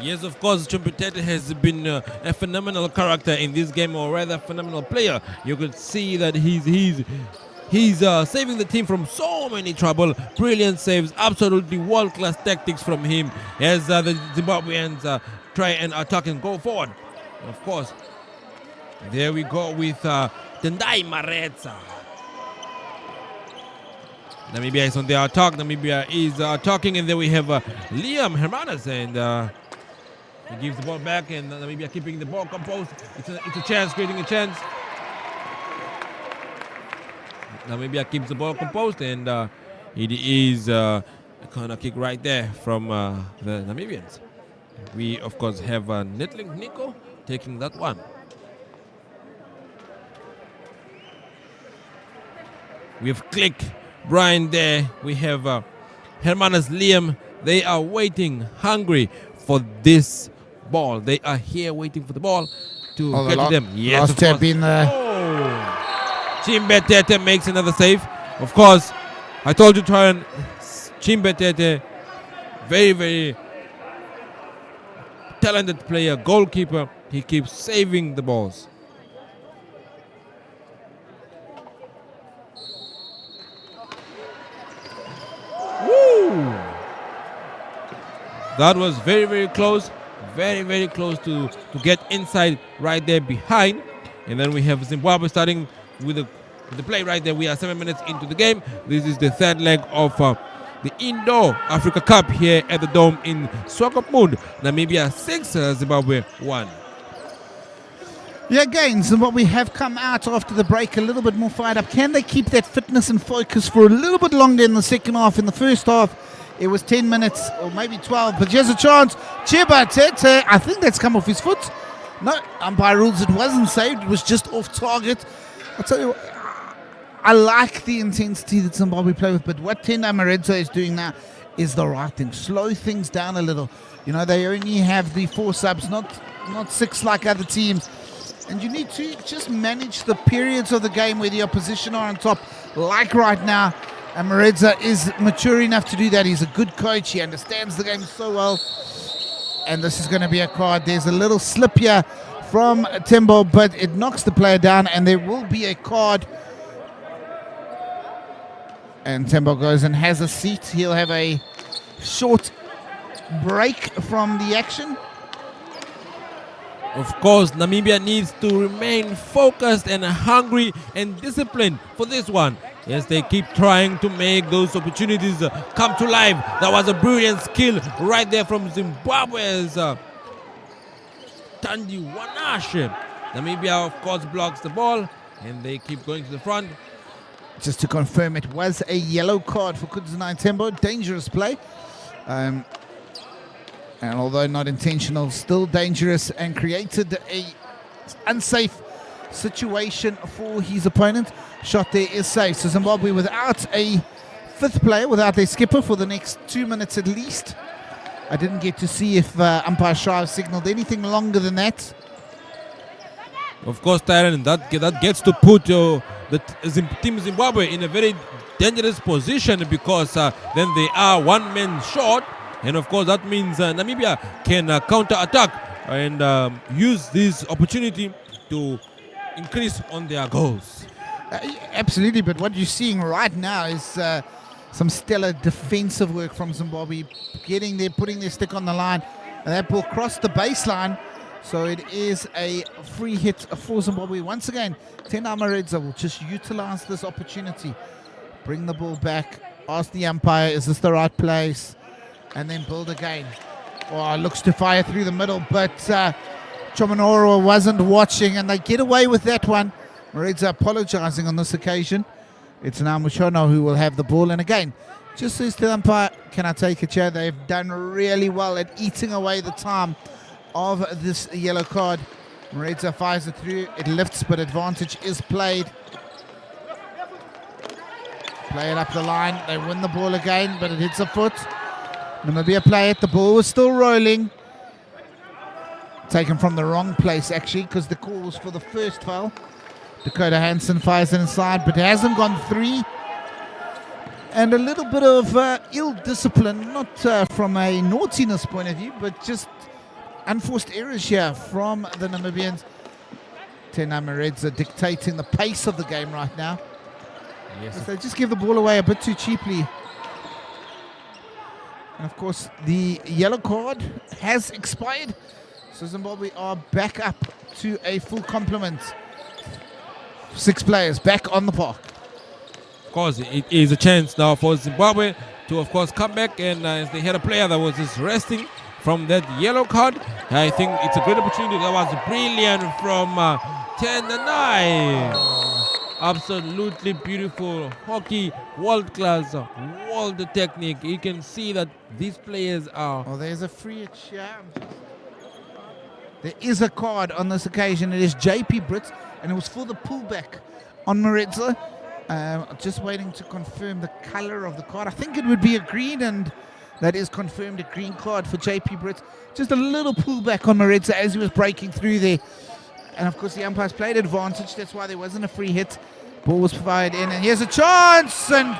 Yes, of course, Chibatete has been a phenomenal character in this game, or rather phenomenal player. You could see that he's saving the team from so many trouble. Brilliant saves, absolutely world-class tactics from him as the Zimbabweans try and attack and go forward. Of course, there we go with Tendai Maredza. Namibia is on the attack. Namibia is attacking, and then we have Liam Hermanas, and he gives the ball back, and Namibia keeping the ball composed. It's a chance, creating a chance. Namibia keeps the ball composed, and it is a corner kick right there from the Namibians. We, of course, have Netling Nico taking that one. We have Click Brian there. We have Hermanas Liam. They are waiting, hungry for this ball. They are here waiting for the ball to get to them. Yes,
last tap in there.
Chimbetete makes another save. Of course, I told you, Tyron, Chimbetete, very, very talented player, goalkeeper. He keeps saving the balls. Woo! That was very, very close. Very, very close to get inside right there behind. And then we have Zimbabwe starting with the play right there. We are 7 minutes into the game. This is the third leg of the Indo Africa Cup here at the Dome in Swakopmund. Namibia 6, Zimbabwe 1.
Yeah, again, Zimbabwe have come out after the break a little bit more fired up. Can they keep that fitness and focus for a little bit longer in the second half? In the first half, it was 10 minutes or maybe 12, but here's a chance. Chibatete, I think that's come off his foot. No, umpire rules it wasn't saved. It was just off target. I'll tell you what, I like the intensity that Zimbabwe play with, but what Tendai Maredza is doing now is the right thing. Slow things down a little. You know, they only have the 4 subs, not 6 like other teams. And you need to just manage the periods of the game where the opposition are on top, like right now. And Maredza is mature enough to do that. He's a good coach. He understands the game so well. And this is going to be a card. There's a little slip here from Tembo, but it knocks the player down, and there will be a card. And Tembo goes and has a seat. He'll have a short break from the action.
Of course, Namibia needs to remain focused and hungry and disciplined for this one. Yes, they keep trying to make those opportunities come to life. That was a brilliant skill right there from Zimbabwe's Tandi Wanashe. Namibia, of course, blocks the ball, and they keep going to the front.
Just to confirm, it was a yellow card for Kudzanai Tembo. Dangerous play. And although not intentional, still dangerous and created a unsafe situation for his opponent. Shot there is safe. So Zimbabwe without a fifth player, without a skipper for the next 2 minutes at least. I didn't get to see if umpire Shah signaled anything longer than that.
Of course, Tyron, that gets to put Team Zimbabwe in a very dangerous position, because then they are one man short, and of course that means Namibia can counter attack and use this opportunity to increase on their goals.
Absolutely, but what you're seeing right now is some stellar defensive work from Zimbabwe, getting there, putting their stick on the line, and that ball crossed the baseline. So it is a free hit for Zimbabwe. Once again, Tena Maredza will just utilize this opportunity, bring the ball back, ask the umpire, is this the right place, and then build again. Oh, looks to fire through the middle, but Chomonoro wasn't watching, and they get away with that one. Maredza apologizing on this occasion. It's now Mushono who will have the ball, and again, just says to the umpire, can I take a chair? They've done really well at eating away the time of this yellow card. Maredza fires it through, it lifts, but advantage is played. Play it up the line, they win the ball again, but it hits a foot. Namibia play it, the ball was still rolling. Taken from the wrong place actually, because the call was for the first foul. Dakota Hansen fires it inside, but it hasn't gone three. And a little bit of ill discipline, not from a naughtiness point of view, but just unforced errors here from the Namibians. Tena Maredza dictating the pace of the game right now.
Yes.
They just give the ball away a bit too cheaply. And of course, the yellow card has expired. So Zimbabwe are back up to a full complement. 6 players back on the park.
Of course, it is a chance now for Zimbabwe to, of course, come back. And as they had a player that was just resting from that yellow card, I think it's a great opportunity. That was brilliant from Tendanai. Absolutely beautiful hockey, world class, world technique. You can see that these players are.
Oh, there's a free here. There is a card on this occasion. It is JP Brits, and it was for the pullback on Maredza. Just waiting to confirm the color of the card. I think it would be a green, and that is confirmed, a green card for JP Brits. Just a little pullback on Maredza as he was breaking through there. And of course the umpires played advantage. That's why there wasn't a free hit. Ball was fired in, and here's a chance, and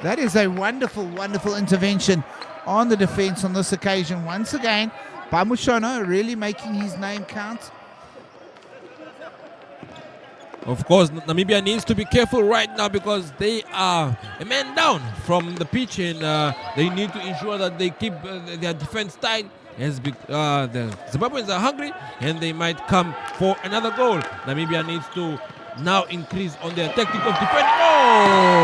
that is a wonderful, wonderful intervention on the defense on this occasion. Once again, by Mushono, really making his name count.
Of course, Namibia needs to be careful right now because they are a man down from the pitch, and they need to ensure that they keep their defense tight. As the Zimbabweans are hungry and they might come for another goal. Namibia needs to now increase on their tactic of defending. Oh!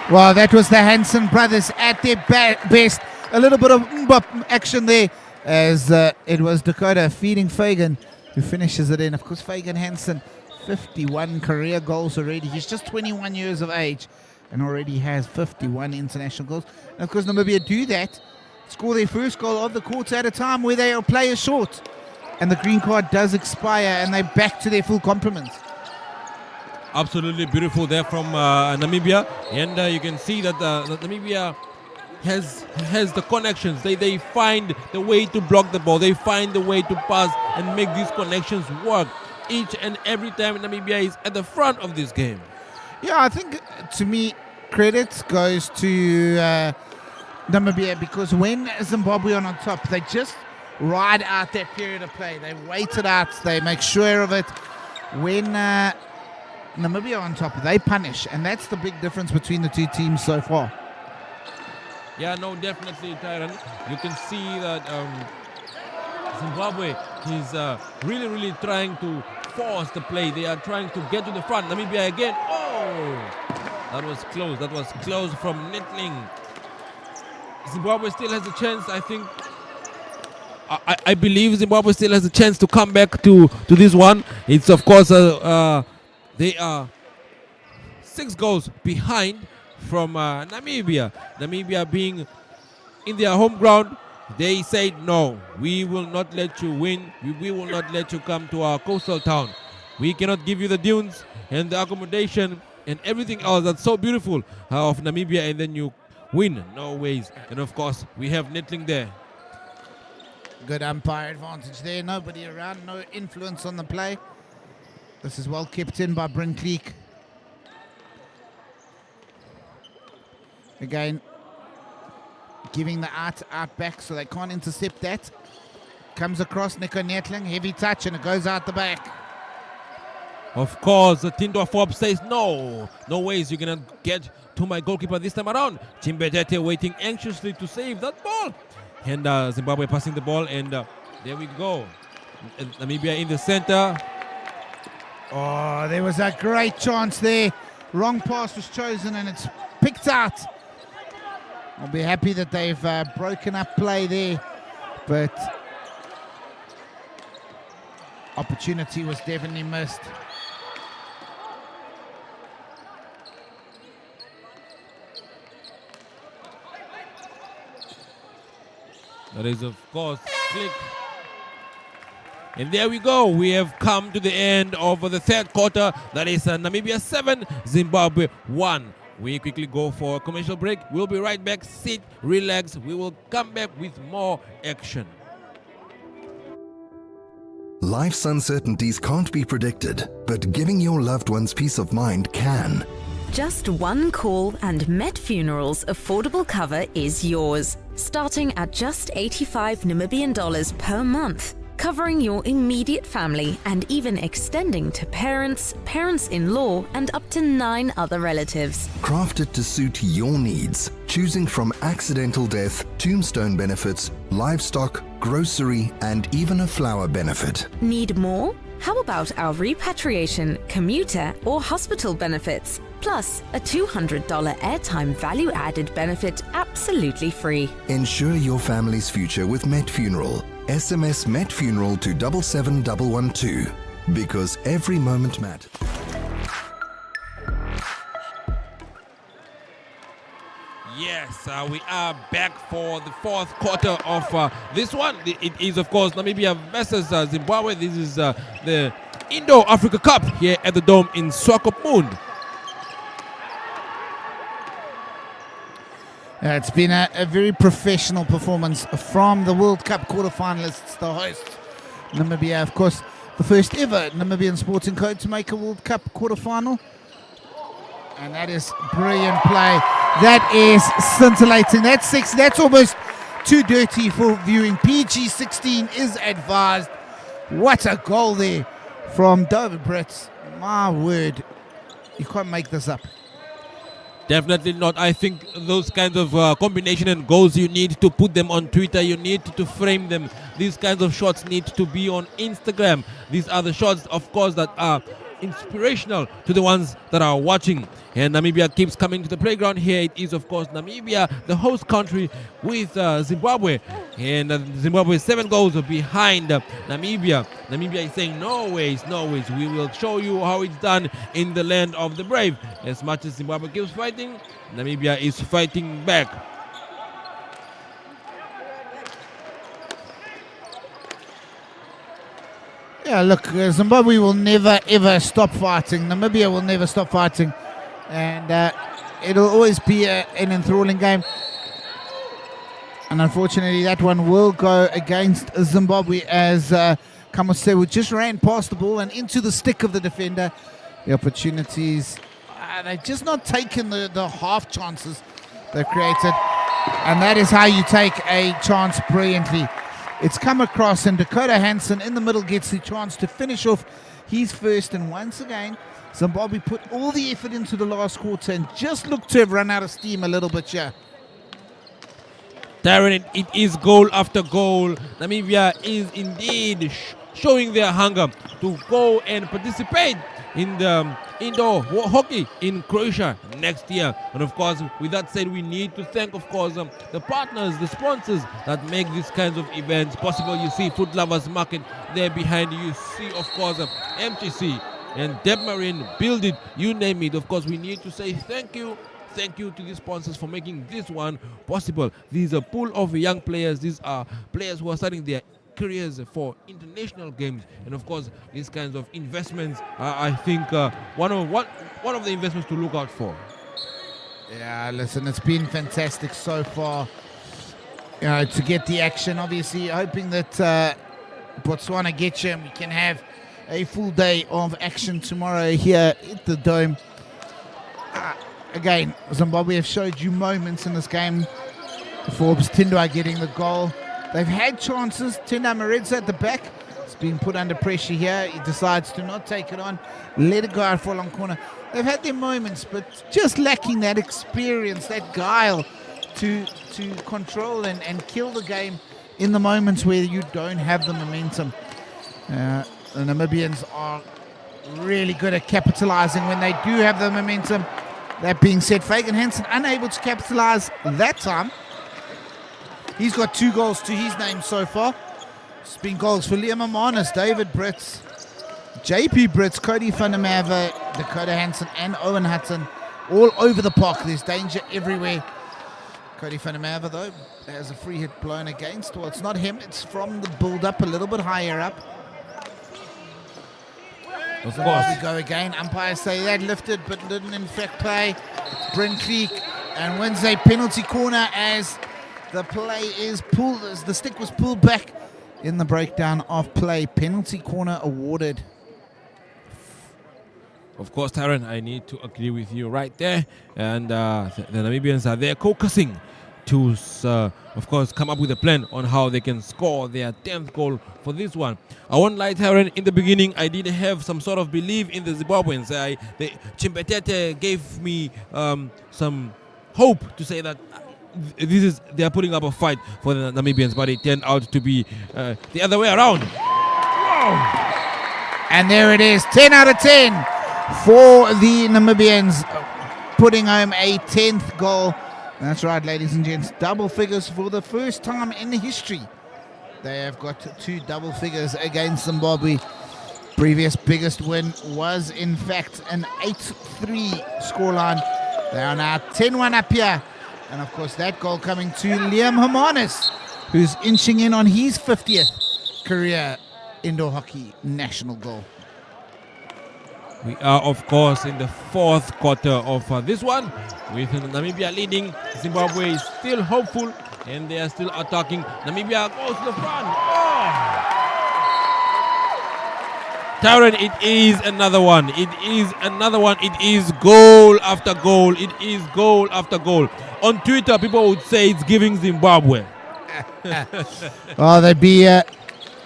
Well, that was the Hansen brothers at their best. A little bit of action there as it was Dakota feeding Fagan, who finishes it in. Of course, Fagan Hansen, 51 career goals already. He's just 21 years of age and already has 51 international goals. And of course, Namibia do that, score their first goal of the quarter at a time where they are players short. And the green card does expire and they're back to their full complement.
Absolutely beautiful there from Namibia. And you can see that Namibia has the connections. They find the way to block the ball. They find the way to pass and make these connections work. Each and every time Namibia is at the front of this game.
Yeah, I think to me, credit goes to Namibia, because when Zimbabwe are on top, they just ride out that period of play. They wait it out. They make sure of it. When Namibia are on top, they punish. And that's the big difference between the two teams so far.
Yeah, no, definitely, Tyron. You can see that Zimbabwe is really, really trying to force the play. They are trying to get to the front. Namibia again. Oh! That was close. That was close from Netling. Zimbabwe still has a chance, I think. I believe Zimbabwe still has a chance to come back to this one. It's, of course, they are 6 goals behind from Namibia. Namibia being in their home ground, they said, no, we will not let you win. We will not let you come to our coastal town. We cannot give you the dunes and the accommodation and everything else that's so beautiful of Namibia, and then you win. No ways. And of course, we have Netling there.
Good umpire advantage there. Nobody around, no influence on the play. This is well kept in by Bryn Cleek. Again, giving the out back so they can't intercept that. Comes across Nico Netling, heavy touch, and it goes out the back.
Of course, Tindo Forbes says, no ways you're going to get to my goalkeeper this time around. Chimbetete waiting anxiously to save that ball. And Zimbabwe passing the ball, and there we go. Namibia in the center.
Oh, there was a great chance there. Wrong pass was chosen, and it's picked out. I'll be happy that they've broken up play there, but opportunity was definitely missed.
That is, of course, Click. And there we go. We have come to the end of the third quarter. That is Namibia 7, Zimbabwe 1. We quickly go for a commercial break. We'll be right back. Sit, relax. We will come back with more action.
Life's uncertainties can't be predicted, but giving your loved ones peace of mind can.
Just one call and Met Funerals affordable cover is yours, starting at just 85 Namibian dollars per month, covering your immediate family and even extending to parents, parents-in-law, and up to 9 other relatives.
Crafted to suit your needs, choosing from accidental death, tombstone benefits, livestock, grocery, and even a flower benefit.
Need more? How about our repatriation, commuter, or hospital benefits? Plus, a $200 airtime value-added benefit absolutely free.
Ensure your family's future with Met Funeral. SMS Met Funeral to 77112, because every moment matters.
Yes, we are back for the fourth quarter of this one. It is, of course, Namibia versus Zimbabwe. This is the Indo-Africa Cup here at the Dome in Swakopmund.
It's been a very professional performance from the World Cup quarterfinalists, the hosts. Namibia, of course, the first ever Namibian sporting code to make a World Cup quarterfinal. And that is brilliant play. That is scintillating. That's 6. That's almost too dirty for viewing. PG-16 is advised. What a goal there from David Brits. My word. You can't make this up.
Definitely not. I think those kinds of combination and goals, you need to put them on Twitter. You need to frame them. These kinds of shots need to be on Instagram. These are the shots, of course, that are inspirational to the ones that are watching. And Namibia keeps coming to the playground here. It is, of course, Namibia, the host country, with Zimbabwe. And Zimbabwe is 7 goals behind Namibia. Namibia is saying, no ways, no ways. We will show you how it's done in the land of the brave. As much as Zimbabwe keeps fighting, Namibia is fighting back.
Yeah, look, Zimbabwe will never, ever stop fighting. Namibia will never stop fighting. And it'll always be an enthralling game. And unfortunately, that one will go against Zimbabwe as Kamosewu just ran past the ball and into the stick of the defender. The opportunities, they've just not taken the half chances they've created. And that is how you take a chance brilliantly. It's come across, and Dakota Hansen in the middle gets the chance to finish off his first. And once again, Zimbabwe put all the effort into the last quarter and just looked to have run out of steam a little bit here.
Darren, it is goal after goal. Namibia is indeed showing their hunger to go and participate in the indoor hockey in Croatia next year. And of course, with that said, we need to thank, of course, the partners, the sponsors that make these kinds of events possible. You see Food Lovers Market there behind you. You see, of course, MTC and Debmarin, Build It, you name it. Of course, we need to say thank you. Thank you to the sponsors for making this one possible. These are a pool of young players. These are players who are starting their careers for international games, and of course, these kinds of investments are, I think, one of the investments to look out for.
Yeah, listen, it's been fantastic so far. To get the action, obviously, hoping that Botswana gets you and we can have a full day of action tomorrow here at the Dome. Again, Zimbabwe have showed you moments in this game. Forbes Tindwa getting the goal. They've had chances. Tindwa Maredza at the back. It's been put under pressure here. He decides to not take it on. Let it go out for a long corner. They've had their moments, but just lacking that experience, that guile to control and kill the game in the moments where you don't have the momentum. The Namibians are really good at capitalizing when they do have the momentum. That being said, Fagan Hansen unable to capitalize that time. He's got 2 goals to his name so far. It's been goals for Liam Amanis, David Brits, JP Brits, Cody van der Merwe, Dakota Hansen and Owen Hudson all over the park. There's danger everywhere. Cody van der Merwe, though, has a free hit blown against. Well, it's not him. It's from the build-up a little bit higher up.
Of
So
course.
we go again. Umpires say that lifted but didn't in fact play. Bryn Creek and wins a penalty corner as the play is pulled, as the stick was pulled back in the breakdown of play. Penalty corner awarded.
Of course, Taron, I need to agree with you right there. And the Namibians are there caucusing to, of course, come up with a plan on how they can score their 10th goal for this one. I won't lie, Taron, in the beginning, I did have some sort of belief in the Zimbabweans. Chimbetete gave me some hope to say that they are putting up a fight for the Namibians, but it turned out to be the other way around. Wow.
And there it is, 10 out of 10 for the Namibians, putting home a 10th goal. That's right, ladies and gents, double figures for the first time in history. They have got 2 double figures against Zimbabwe. Previous biggest win was, in fact, an 8-3 scoreline. They are now 10-1 up here. And, of course, that goal coming to Liam Hermanus, who's inching in on his 50th career indoor hockey national goal.
We are, of course, in the 4th quarter of this one, with Namibia leading. Zimbabwe is still hopeful, and they are still attacking. Namibia goes to the front. Oh! Taron, it is another one. It is another one. It is goal after goal. It is goal after goal. On Twitter, people would say it's giving Zimbabwe.
Oh, they'd be...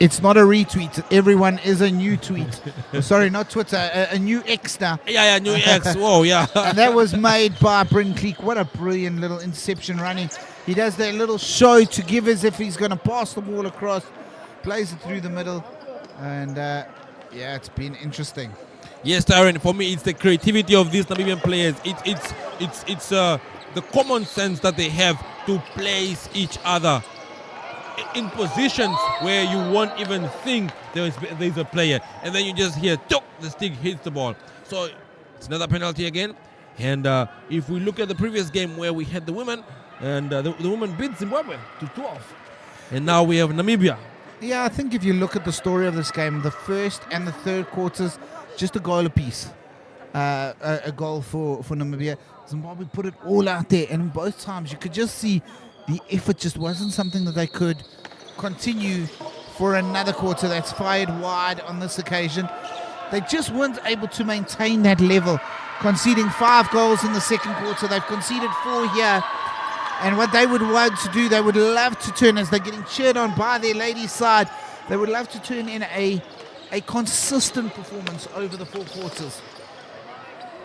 it's not a retweet. Everyone is a new tweet. Sorry, not Twitter. A new X now.
Yeah, new X. Whoa, yeah.
And that was made by Bryn Creek. What a brilliant little interception running. He does that little show to give as if he's going to pass the ball across. Plays it through the middle. And, yeah, it's been interesting.
Yes, Taron, for me, it's the creativity of these Namibian players. It's the common sense that they have to place each other in positions where you won't even think there's a player, and then you just hear the stick hits the ball. So it's another penalty again. And if we look at the previous game where we had the women, and the women beat Zimbabwe to 12, and now we have Namibia.
Yeah, I think if you look at the story of this game, the first and the third quarters, just a goal apiece. A goal for Namibia. Zimbabwe put it all out there, and both times you could just see the effort just wasn't something that they could continue for another quarter. That's fired wide on this occasion. They just weren't able to maintain that level, conceding 5 goals in the second quarter. They've conceded 4 here. And what they would want to do, they would love to turn, as they're getting cheered on by their ladies' side, they would love to turn in a consistent performance over the 4 quarters.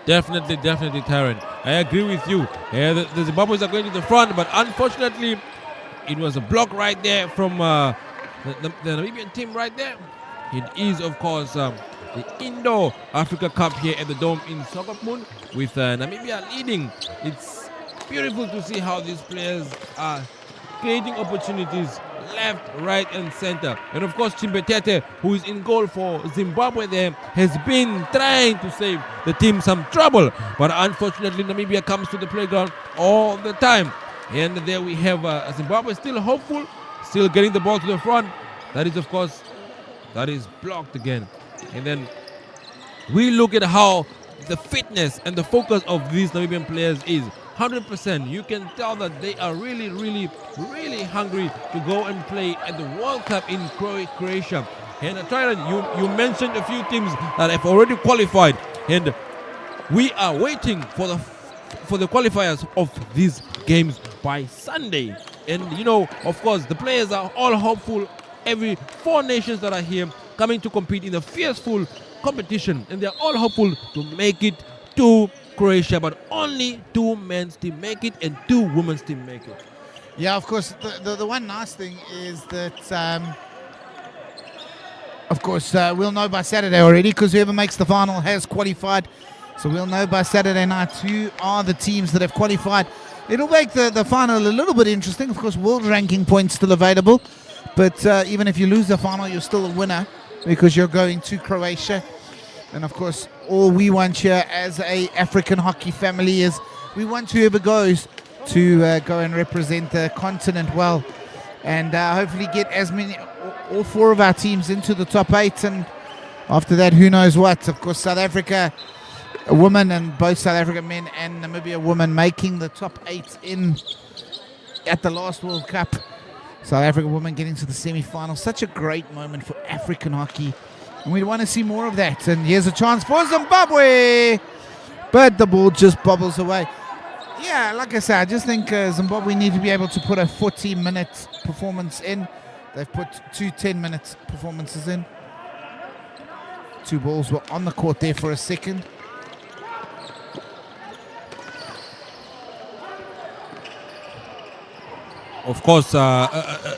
Definitely, Taron. I agree with you. The Zimbabweans are going to the front, but unfortunately, it was a block right there from the Namibian team right there. It is, of course, the Indo Africa Cup here at the Dome in Swakopmund, with Namibia leading. It's beautiful to see how these players are creating opportunities left, right, and center. And of course, Chimbetete, who is in goal for Zimbabwe there, has been trying to save the team some trouble. But unfortunately, Namibia comes to the playground all the time. And there we have Zimbabwe still hopeful, still getting the ball to the front. That is, of course, that is blocked again. And then we look at how the fitness and the focus of these Namibian players is 100%. You can tell that they are really, really, really hungry to go and play at the World Cup in Croatia. And Tyrone, you mentioned a few teams that have already qualified, and we are waiting for the qualifiers of these games by Sunday. And you know, of course, the players are all hopeful. Every 4 nations that are here coming to compete in a fierceful competition, and they're all hopeful to make it to Croatia, but only 2 men's team make it and 2 women's team make it.
Yeah, of course, the one nice thing is that, of course, we'll know by Saturday already, because whoever makes the final has qualified. So we'll know by Saturday night who are the teams that have qualified. It'll make the final a little bit interesting. Of course, world ranking points still available. But even if you lose the final, you're still a winner, because you're going to Croatia. And of course, all we want here as a African hockey family is we want whoever goes to go and represent the continent well, and hopefully get as many, all 4 of our teams into the top 8. And after that, who knows what. Of course, South Africa women, and both South African men and Namibia women making the top 8 in at the last World Cup. South Africa women getting to the semi-final. Such a great moment for African hockey, and we want to see more of that. And here's a chance for Zimbabwe, but the ball just bobbles away. Yeah, like I said, I just think Zimbabwe need to be able to put a 40-minute performance in. They've put 2 10-minute performances in. 2 balls were on the court there for a second.
Of course,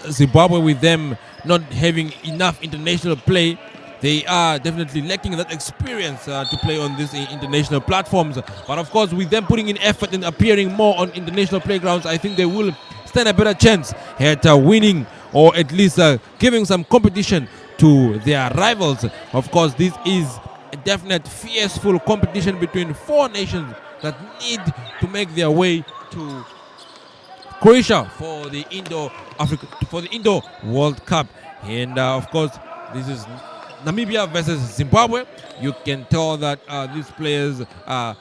Zimbabwe, with them not having enough international play, they are definitely lacking that experience to play on these international platforms. But of course, with them putting in effort and appearing more on international playgrounds, I think they will stand a better chance at winning, or at least giving some competition to their rivals. Of course, this is a definite fierceful competition between 4 nations that need to make their way to Croatia for the Indo World Cup. And of course, this is Namibia versus Zimbabwe. You can tell that these players are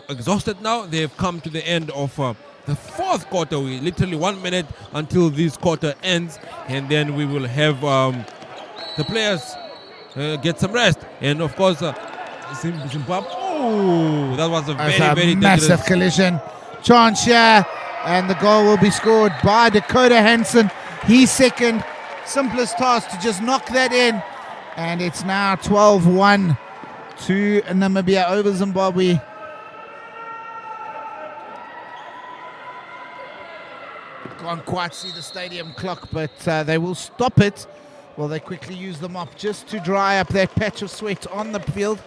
exhausted now. They've come to the end of the 4th quarter. We literally 1 minute until this quarter ends, and then we will have the players get some rest. And of course, Zimbabwe. Oh, that was a very
massive
dangerous
collision. Chance here, and the goal will be scored by Dakota Hansen. He's second. Simplest task to just knock that in. And it's now 12-1 to Namibia over Zimbabwe. Can't quite see the stadium clock, but they will stop it. Well, they quickly use the mop just to dry up that patch of sweat on the field.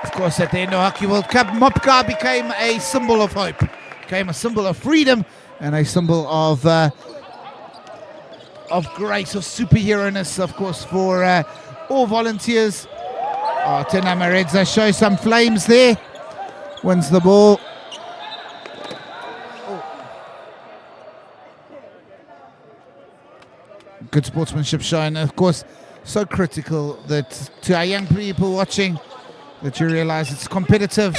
Of course, at the end of Hockey World Cup, mop car became a symbol of hope, became a symbol of freedom, and a symbol of grace, of superhero-ness, of course, for all volunteers. Oh, Tena Maredza shows some flames there. Wins the ball. Oh. Good sportsmanship shown. Of course, so critical that to our young people watching, that you realize it's competitive,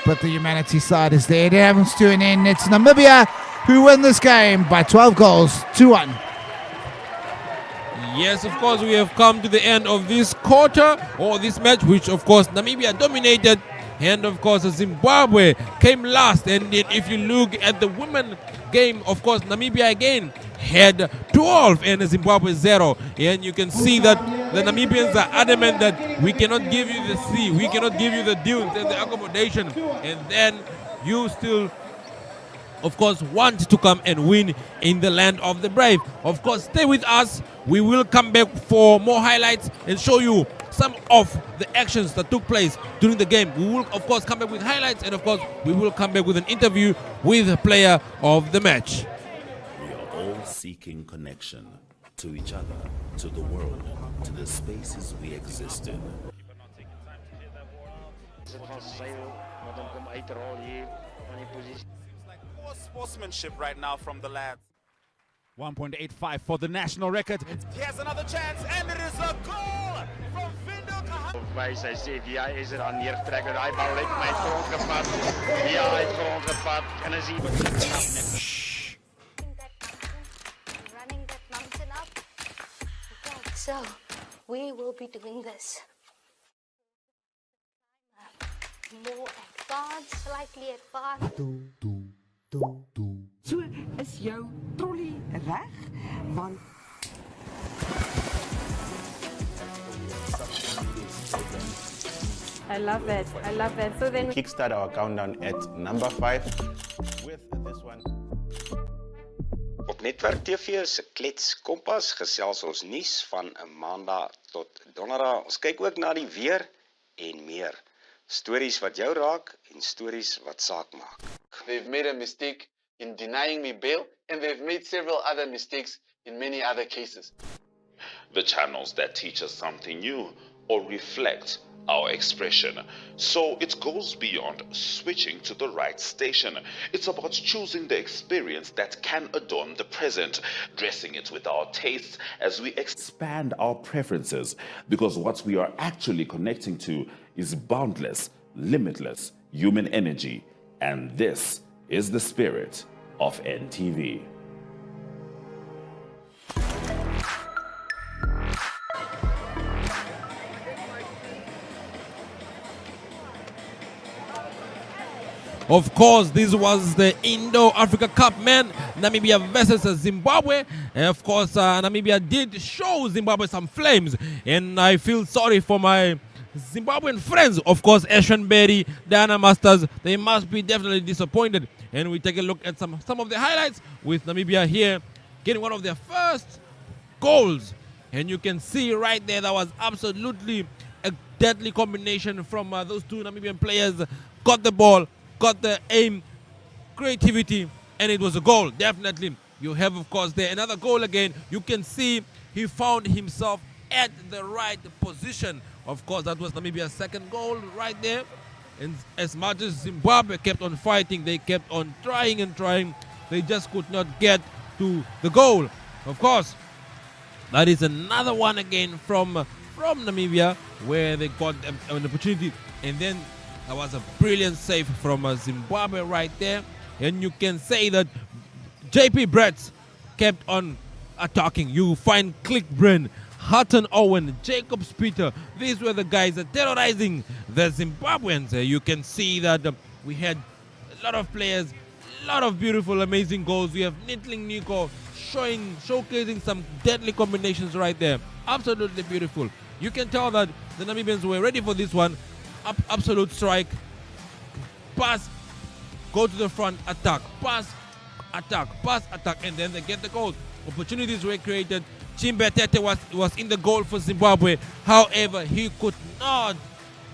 but the humanity side is there. It happens to an end. It's Namibia who win this game by 12 goals to 1.
Yes, of course, we have come to the end of this quarter, or this match, which of course Namibia dominated, and of course Zimbabwe came last. And if you look at the women game, of course Namibia again had 12 and Zimbabwe 0, and you can see that the Namibians are adamant that we cannot give you the sea, we cannot give you the dunes and the accommodation, and then you still of course want to come and win in the land of the brave. Of course, stay with us. We will come back for more highlights and show you some of the actions that took place during the game. We will, of course, come back with highlights, and of course, we will come back with an interview with the player of the match.
We are all seeking connection to each other, to the world, to the spaces we exist in.
Poor sportsmanship right now from the lads.
1.85 for the national record.
Here's another chance, and it is a goal from Vindo Kahn.
Sy sê wie hy is aan neertrek en daai bal het my grond gevat. Ja, hy het grond gevat en is hier
Running that mountain up. Okay, so we will be doing this. More advanced, slightly advanced.
So is jou trolley reg? Want
I love it. I love it. So then
kickstart our countdown at number 5 with this one.
Op Netwerk TV se Klets Kompas gesels ons nuus van 'n Maandag tot Donderdag. Ons kyk ook na die weer en meer. Stories wat jou raak en stories wat saak maak.
They've made a mistake in denying me bail, and they've made several other mistakes in many other cases.
The channels that teach us something new or reflect our expression. So it goes beyond switching to the right station. It's about choosing the experience that can adorn the present, dressing it with our tastes as we expand our preferences, because what we are actually connecting to is boundless, limitless human energy. And this is the spirit of NTV.
Of course, this was the Indo-Africa Cup, man. Namibia versus Zimbabwe. And of course, Namibia did show Zimbabwe some flames. And I feel sorry for my Zimbabwean friends. Of course, Ashton Berry, Diana Masters, they must be definitely disappointed. And we take a look at some of the highlights with Namibia here getting one of their first goals. And you can see right there, that was absolutely a deadly combination from those two Namibian players. Got the ball, got the aim, creativity, and it was a goal, definitely. You have, of course, there another goal again. You can see he found himself at the right position. Of course, that was Namibia's second goal right there. And as much as Zimbabwe kept on fighting, they kept on trying and trying, they just could not get to the goal. Of course, that is another one again from Namibia, where they got an opportunity, and then that was a brilliant save from Zimbabwe right there. And you can say that JP Bretts kept on attacking. You find Clickbrin, Hutton Owen, Jacob Peter. These were the guys that terrorizing the Zimbabweans. You can see that we had a lot of players, a lot of beautiful, amazing goals. We have Nitling Nico showcasing some deadly combinations right there. Absolutely beautiful. You can tell that the Namibians were ready for this one. Absolute strike, pass, go to the front, attack, pass, attack, and then they get the goal. Opportunities were created. Chimbetete was in the goal for Zimbabwe. However, he could not,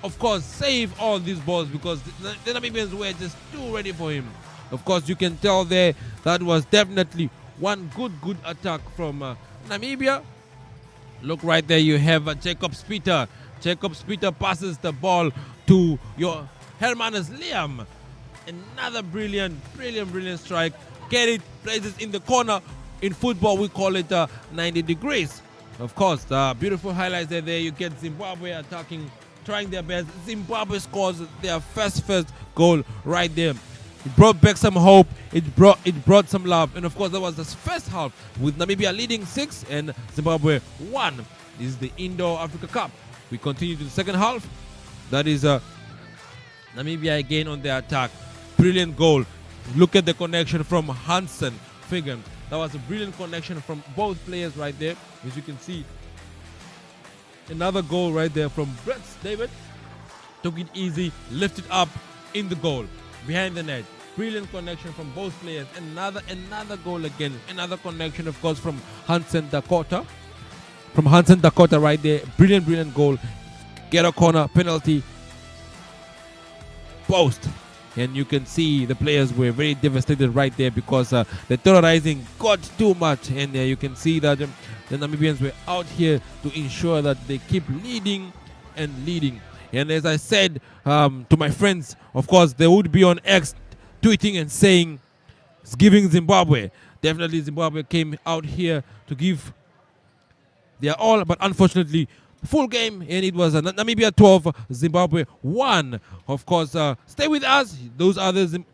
of course, save all these balls because the Namibians were just too ready for him. Of course, you can tell there that was definitely one good attack from Namibia. Look right there, you have Jacob Peter. Jacob Peter passes the ball to your Hermanus Liam. Another brilliant strike. Get it, places in the corner. In football, we call it 90 degrees. Of course, beautiful highlights there. You get Zimbabwe attacking, trying their best. Zimbabwe scores their first goal right there. It brought back some hope. It brought some love. And of course, that was the first half with Namibia leading 6 and Zimbabwe 1. This is the Indo-Africa Cup. We continue to the second half. That is Namibia again on the attack. Brilliant goal. Look at the connection from Hansen Figan. That was a brilliant connection from both players right there. As you can see, another goal right there from Brett David. Took it easy, lifted up in the goal, behind the net. Brilliant connection from both players. Another goal again. Another connection, of course, from Hansen Dakota. From Hansen Dakota right there. Brilliant goal. get a corner penalty post. And you can see the players were very devastated right there because the terrorizing got too much. And you can see that the Namibians were out here to ensure that they keep leading and leading. And as I said to my friends, of course, they would be on X tweeting and saying, it's giving Zimbabwe. Definitely Zimbabwe came out here to give their all, but unfortunately, full game, and it was Namibia 12, Zimbabwe 1. Of course, stay with us. Those are the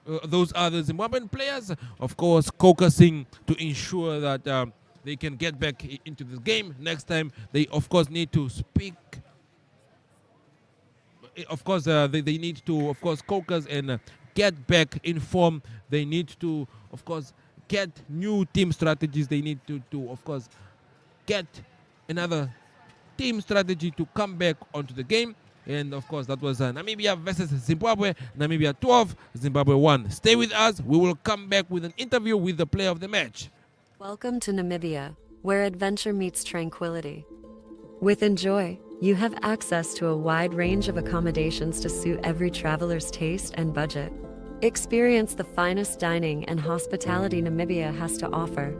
Zimbabwean players, of course, focusing to ensure that they can get back into the game. Next time, they of course need to speak. Of course, they need to, of course, focus and get back in form. They need to, of course, get new team strategies. They need to of course, get another team strategy to come back onto the game. And of course, that was Namibia versus Zimbabwe. Namibia 12, Zimbabwe 1. Stay with us. We will come back with an interview with the player of the match.
Welcome to Namibia, where adventure meets tranquility. With Enjoy, you have access to a wide range of accommodations to suit every traveler's taste and budget. Experience the finest dining and hospitality Namibia has to offer.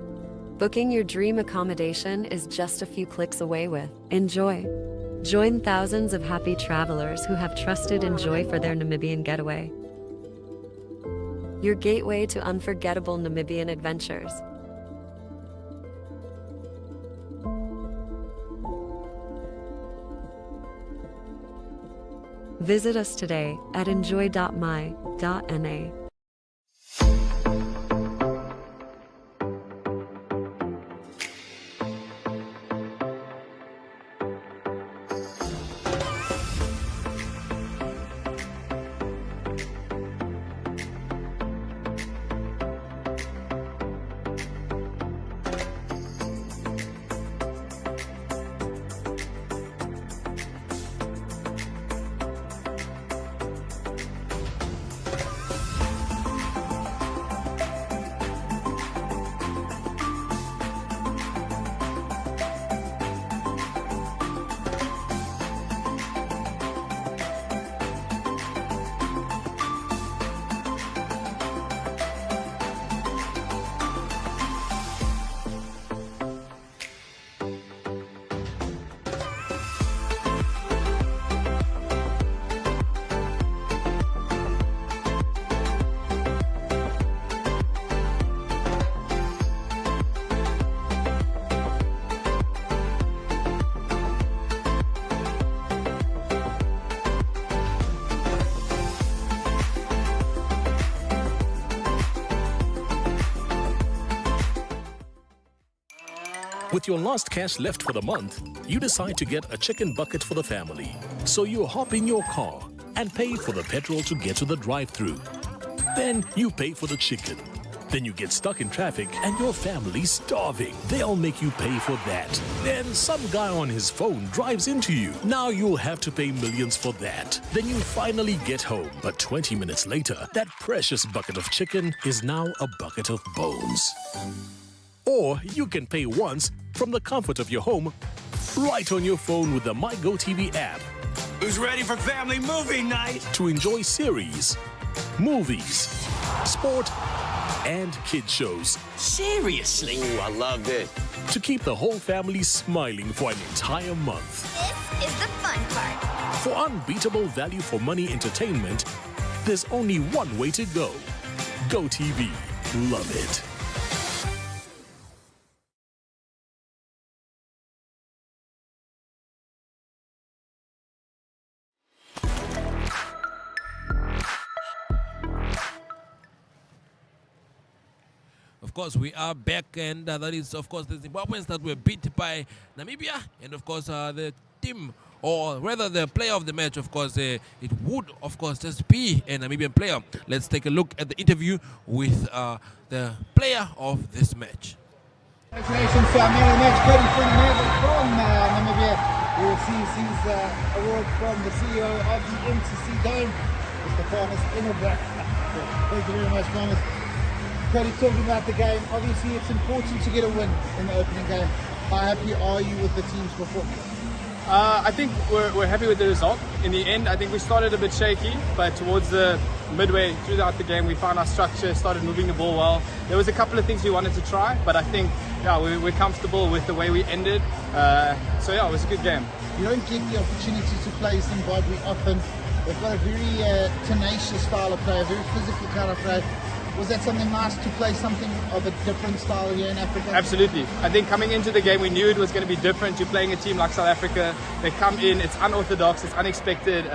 Booking your dream accommodation is just a few clicks away with Enjoy. Join thousands of happy travelers who have trusted Enjoy for their Namibian getaway. Your gateway to unforgettable Namibian adventures. Visit us today at enjoy.my.na.
With your last cash left for the month, you decide to get a chicken bucket for the family. So you hop in your car and pay for the petrol to get to the drive-thru. Then you pay for the chicken. Then you get stuck in traffic and your family's starving. They'll make you pay for that. Then some guy on his phone drives into you. Now you'll have to pay millions for that. Then you finally get home. But 20 minutes later, that precious bucket of chicken is now a bucket of bones. Or you can pay once from the comfort of your home, right on your phone with the MyGoTV app.
Who's ready for family movie night?
To enjoy series, movies, sport, and kid shows.
Seriously? Ooh, I love this.
To keep the whole family smiling for an entire month.
This is the fun part.
For unbeatable value for money entertainment, there's only one way to go. GoTV. Love it.
Of course, we are back, and that is, of course, the Zimbabweans that were beat by Namibia, and of course, the team, or rather the player of the match, of course, it would, of course, just be a Namibian player. Let's take a look at the interview with the player of this match.
Congratulations to our man of the match, Cody from Namibia. We received his award from the CEO of the MTC Dome, Mr. Farmers Engelbrecht. Thank you very much, Farmers. Cody, talking about the game, obviously it's important to get a win in the opening game. How happy are you with the team's performance?
I think we're happy with the result. In the end, I think we started a bit shaky, but towards the midway throughout the game, we found our structure, started moving the ball well. There was a couple of things we wanted to try, but I think we're comfortable with the way we ended. So yeah, it was a good game.
You don't get the opportunity to play Zimbabwe often. They've got a very tenacious style of play, a very physical kind of play. Was that something nice to play something of a different style here in Africa?
Absolutely. I think coming into the game, we knew it was going to be different. You're playing a team like South Africa. They come in, it's unorthodox, it's unexpected.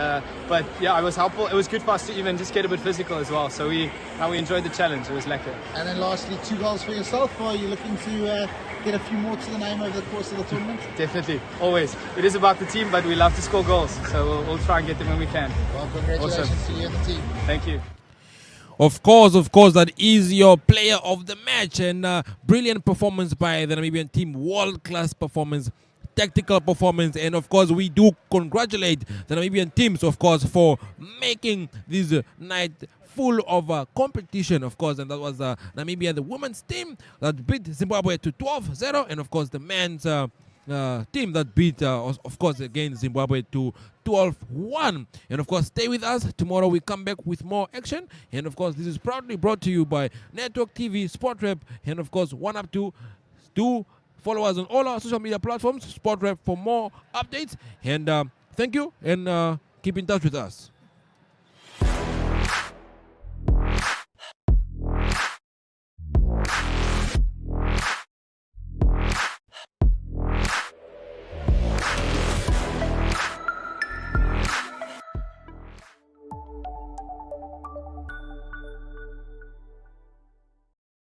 But yeah, it was helpful. It was good for us to even just get a bit physical as well. So we enjoyed the challenge. It was lekker.
And then lastly, 2 goals for yourself. Are you looking to get a few more to the name over the course of the tournament?
Definitely, always. It is about the team, but we love to score goals. So we'll try and get them when we can.
Well, congratulations to you and the team.
Thank you.
Of course, that is your player of the match, and brilliant performance by the Namibian team, world-class performance, tactical performance, and of course we do congratulate the Namibian teams, of course, for making this night full of competition, of course, and that was Namibia, the women's team that beat Zimbabwe to 12-0, and of course the men's team that beat, of course, again Zimbabwe to 12-1. And of course, stay with us. Tomorrow we come back with more action. And of course, this is proudly brought to you by Network TV, Sport Rep, and of course, 1up2. Do follow us on all our social media platforms, Sport Rep, for more updates. And thank you, and keep in touch with us.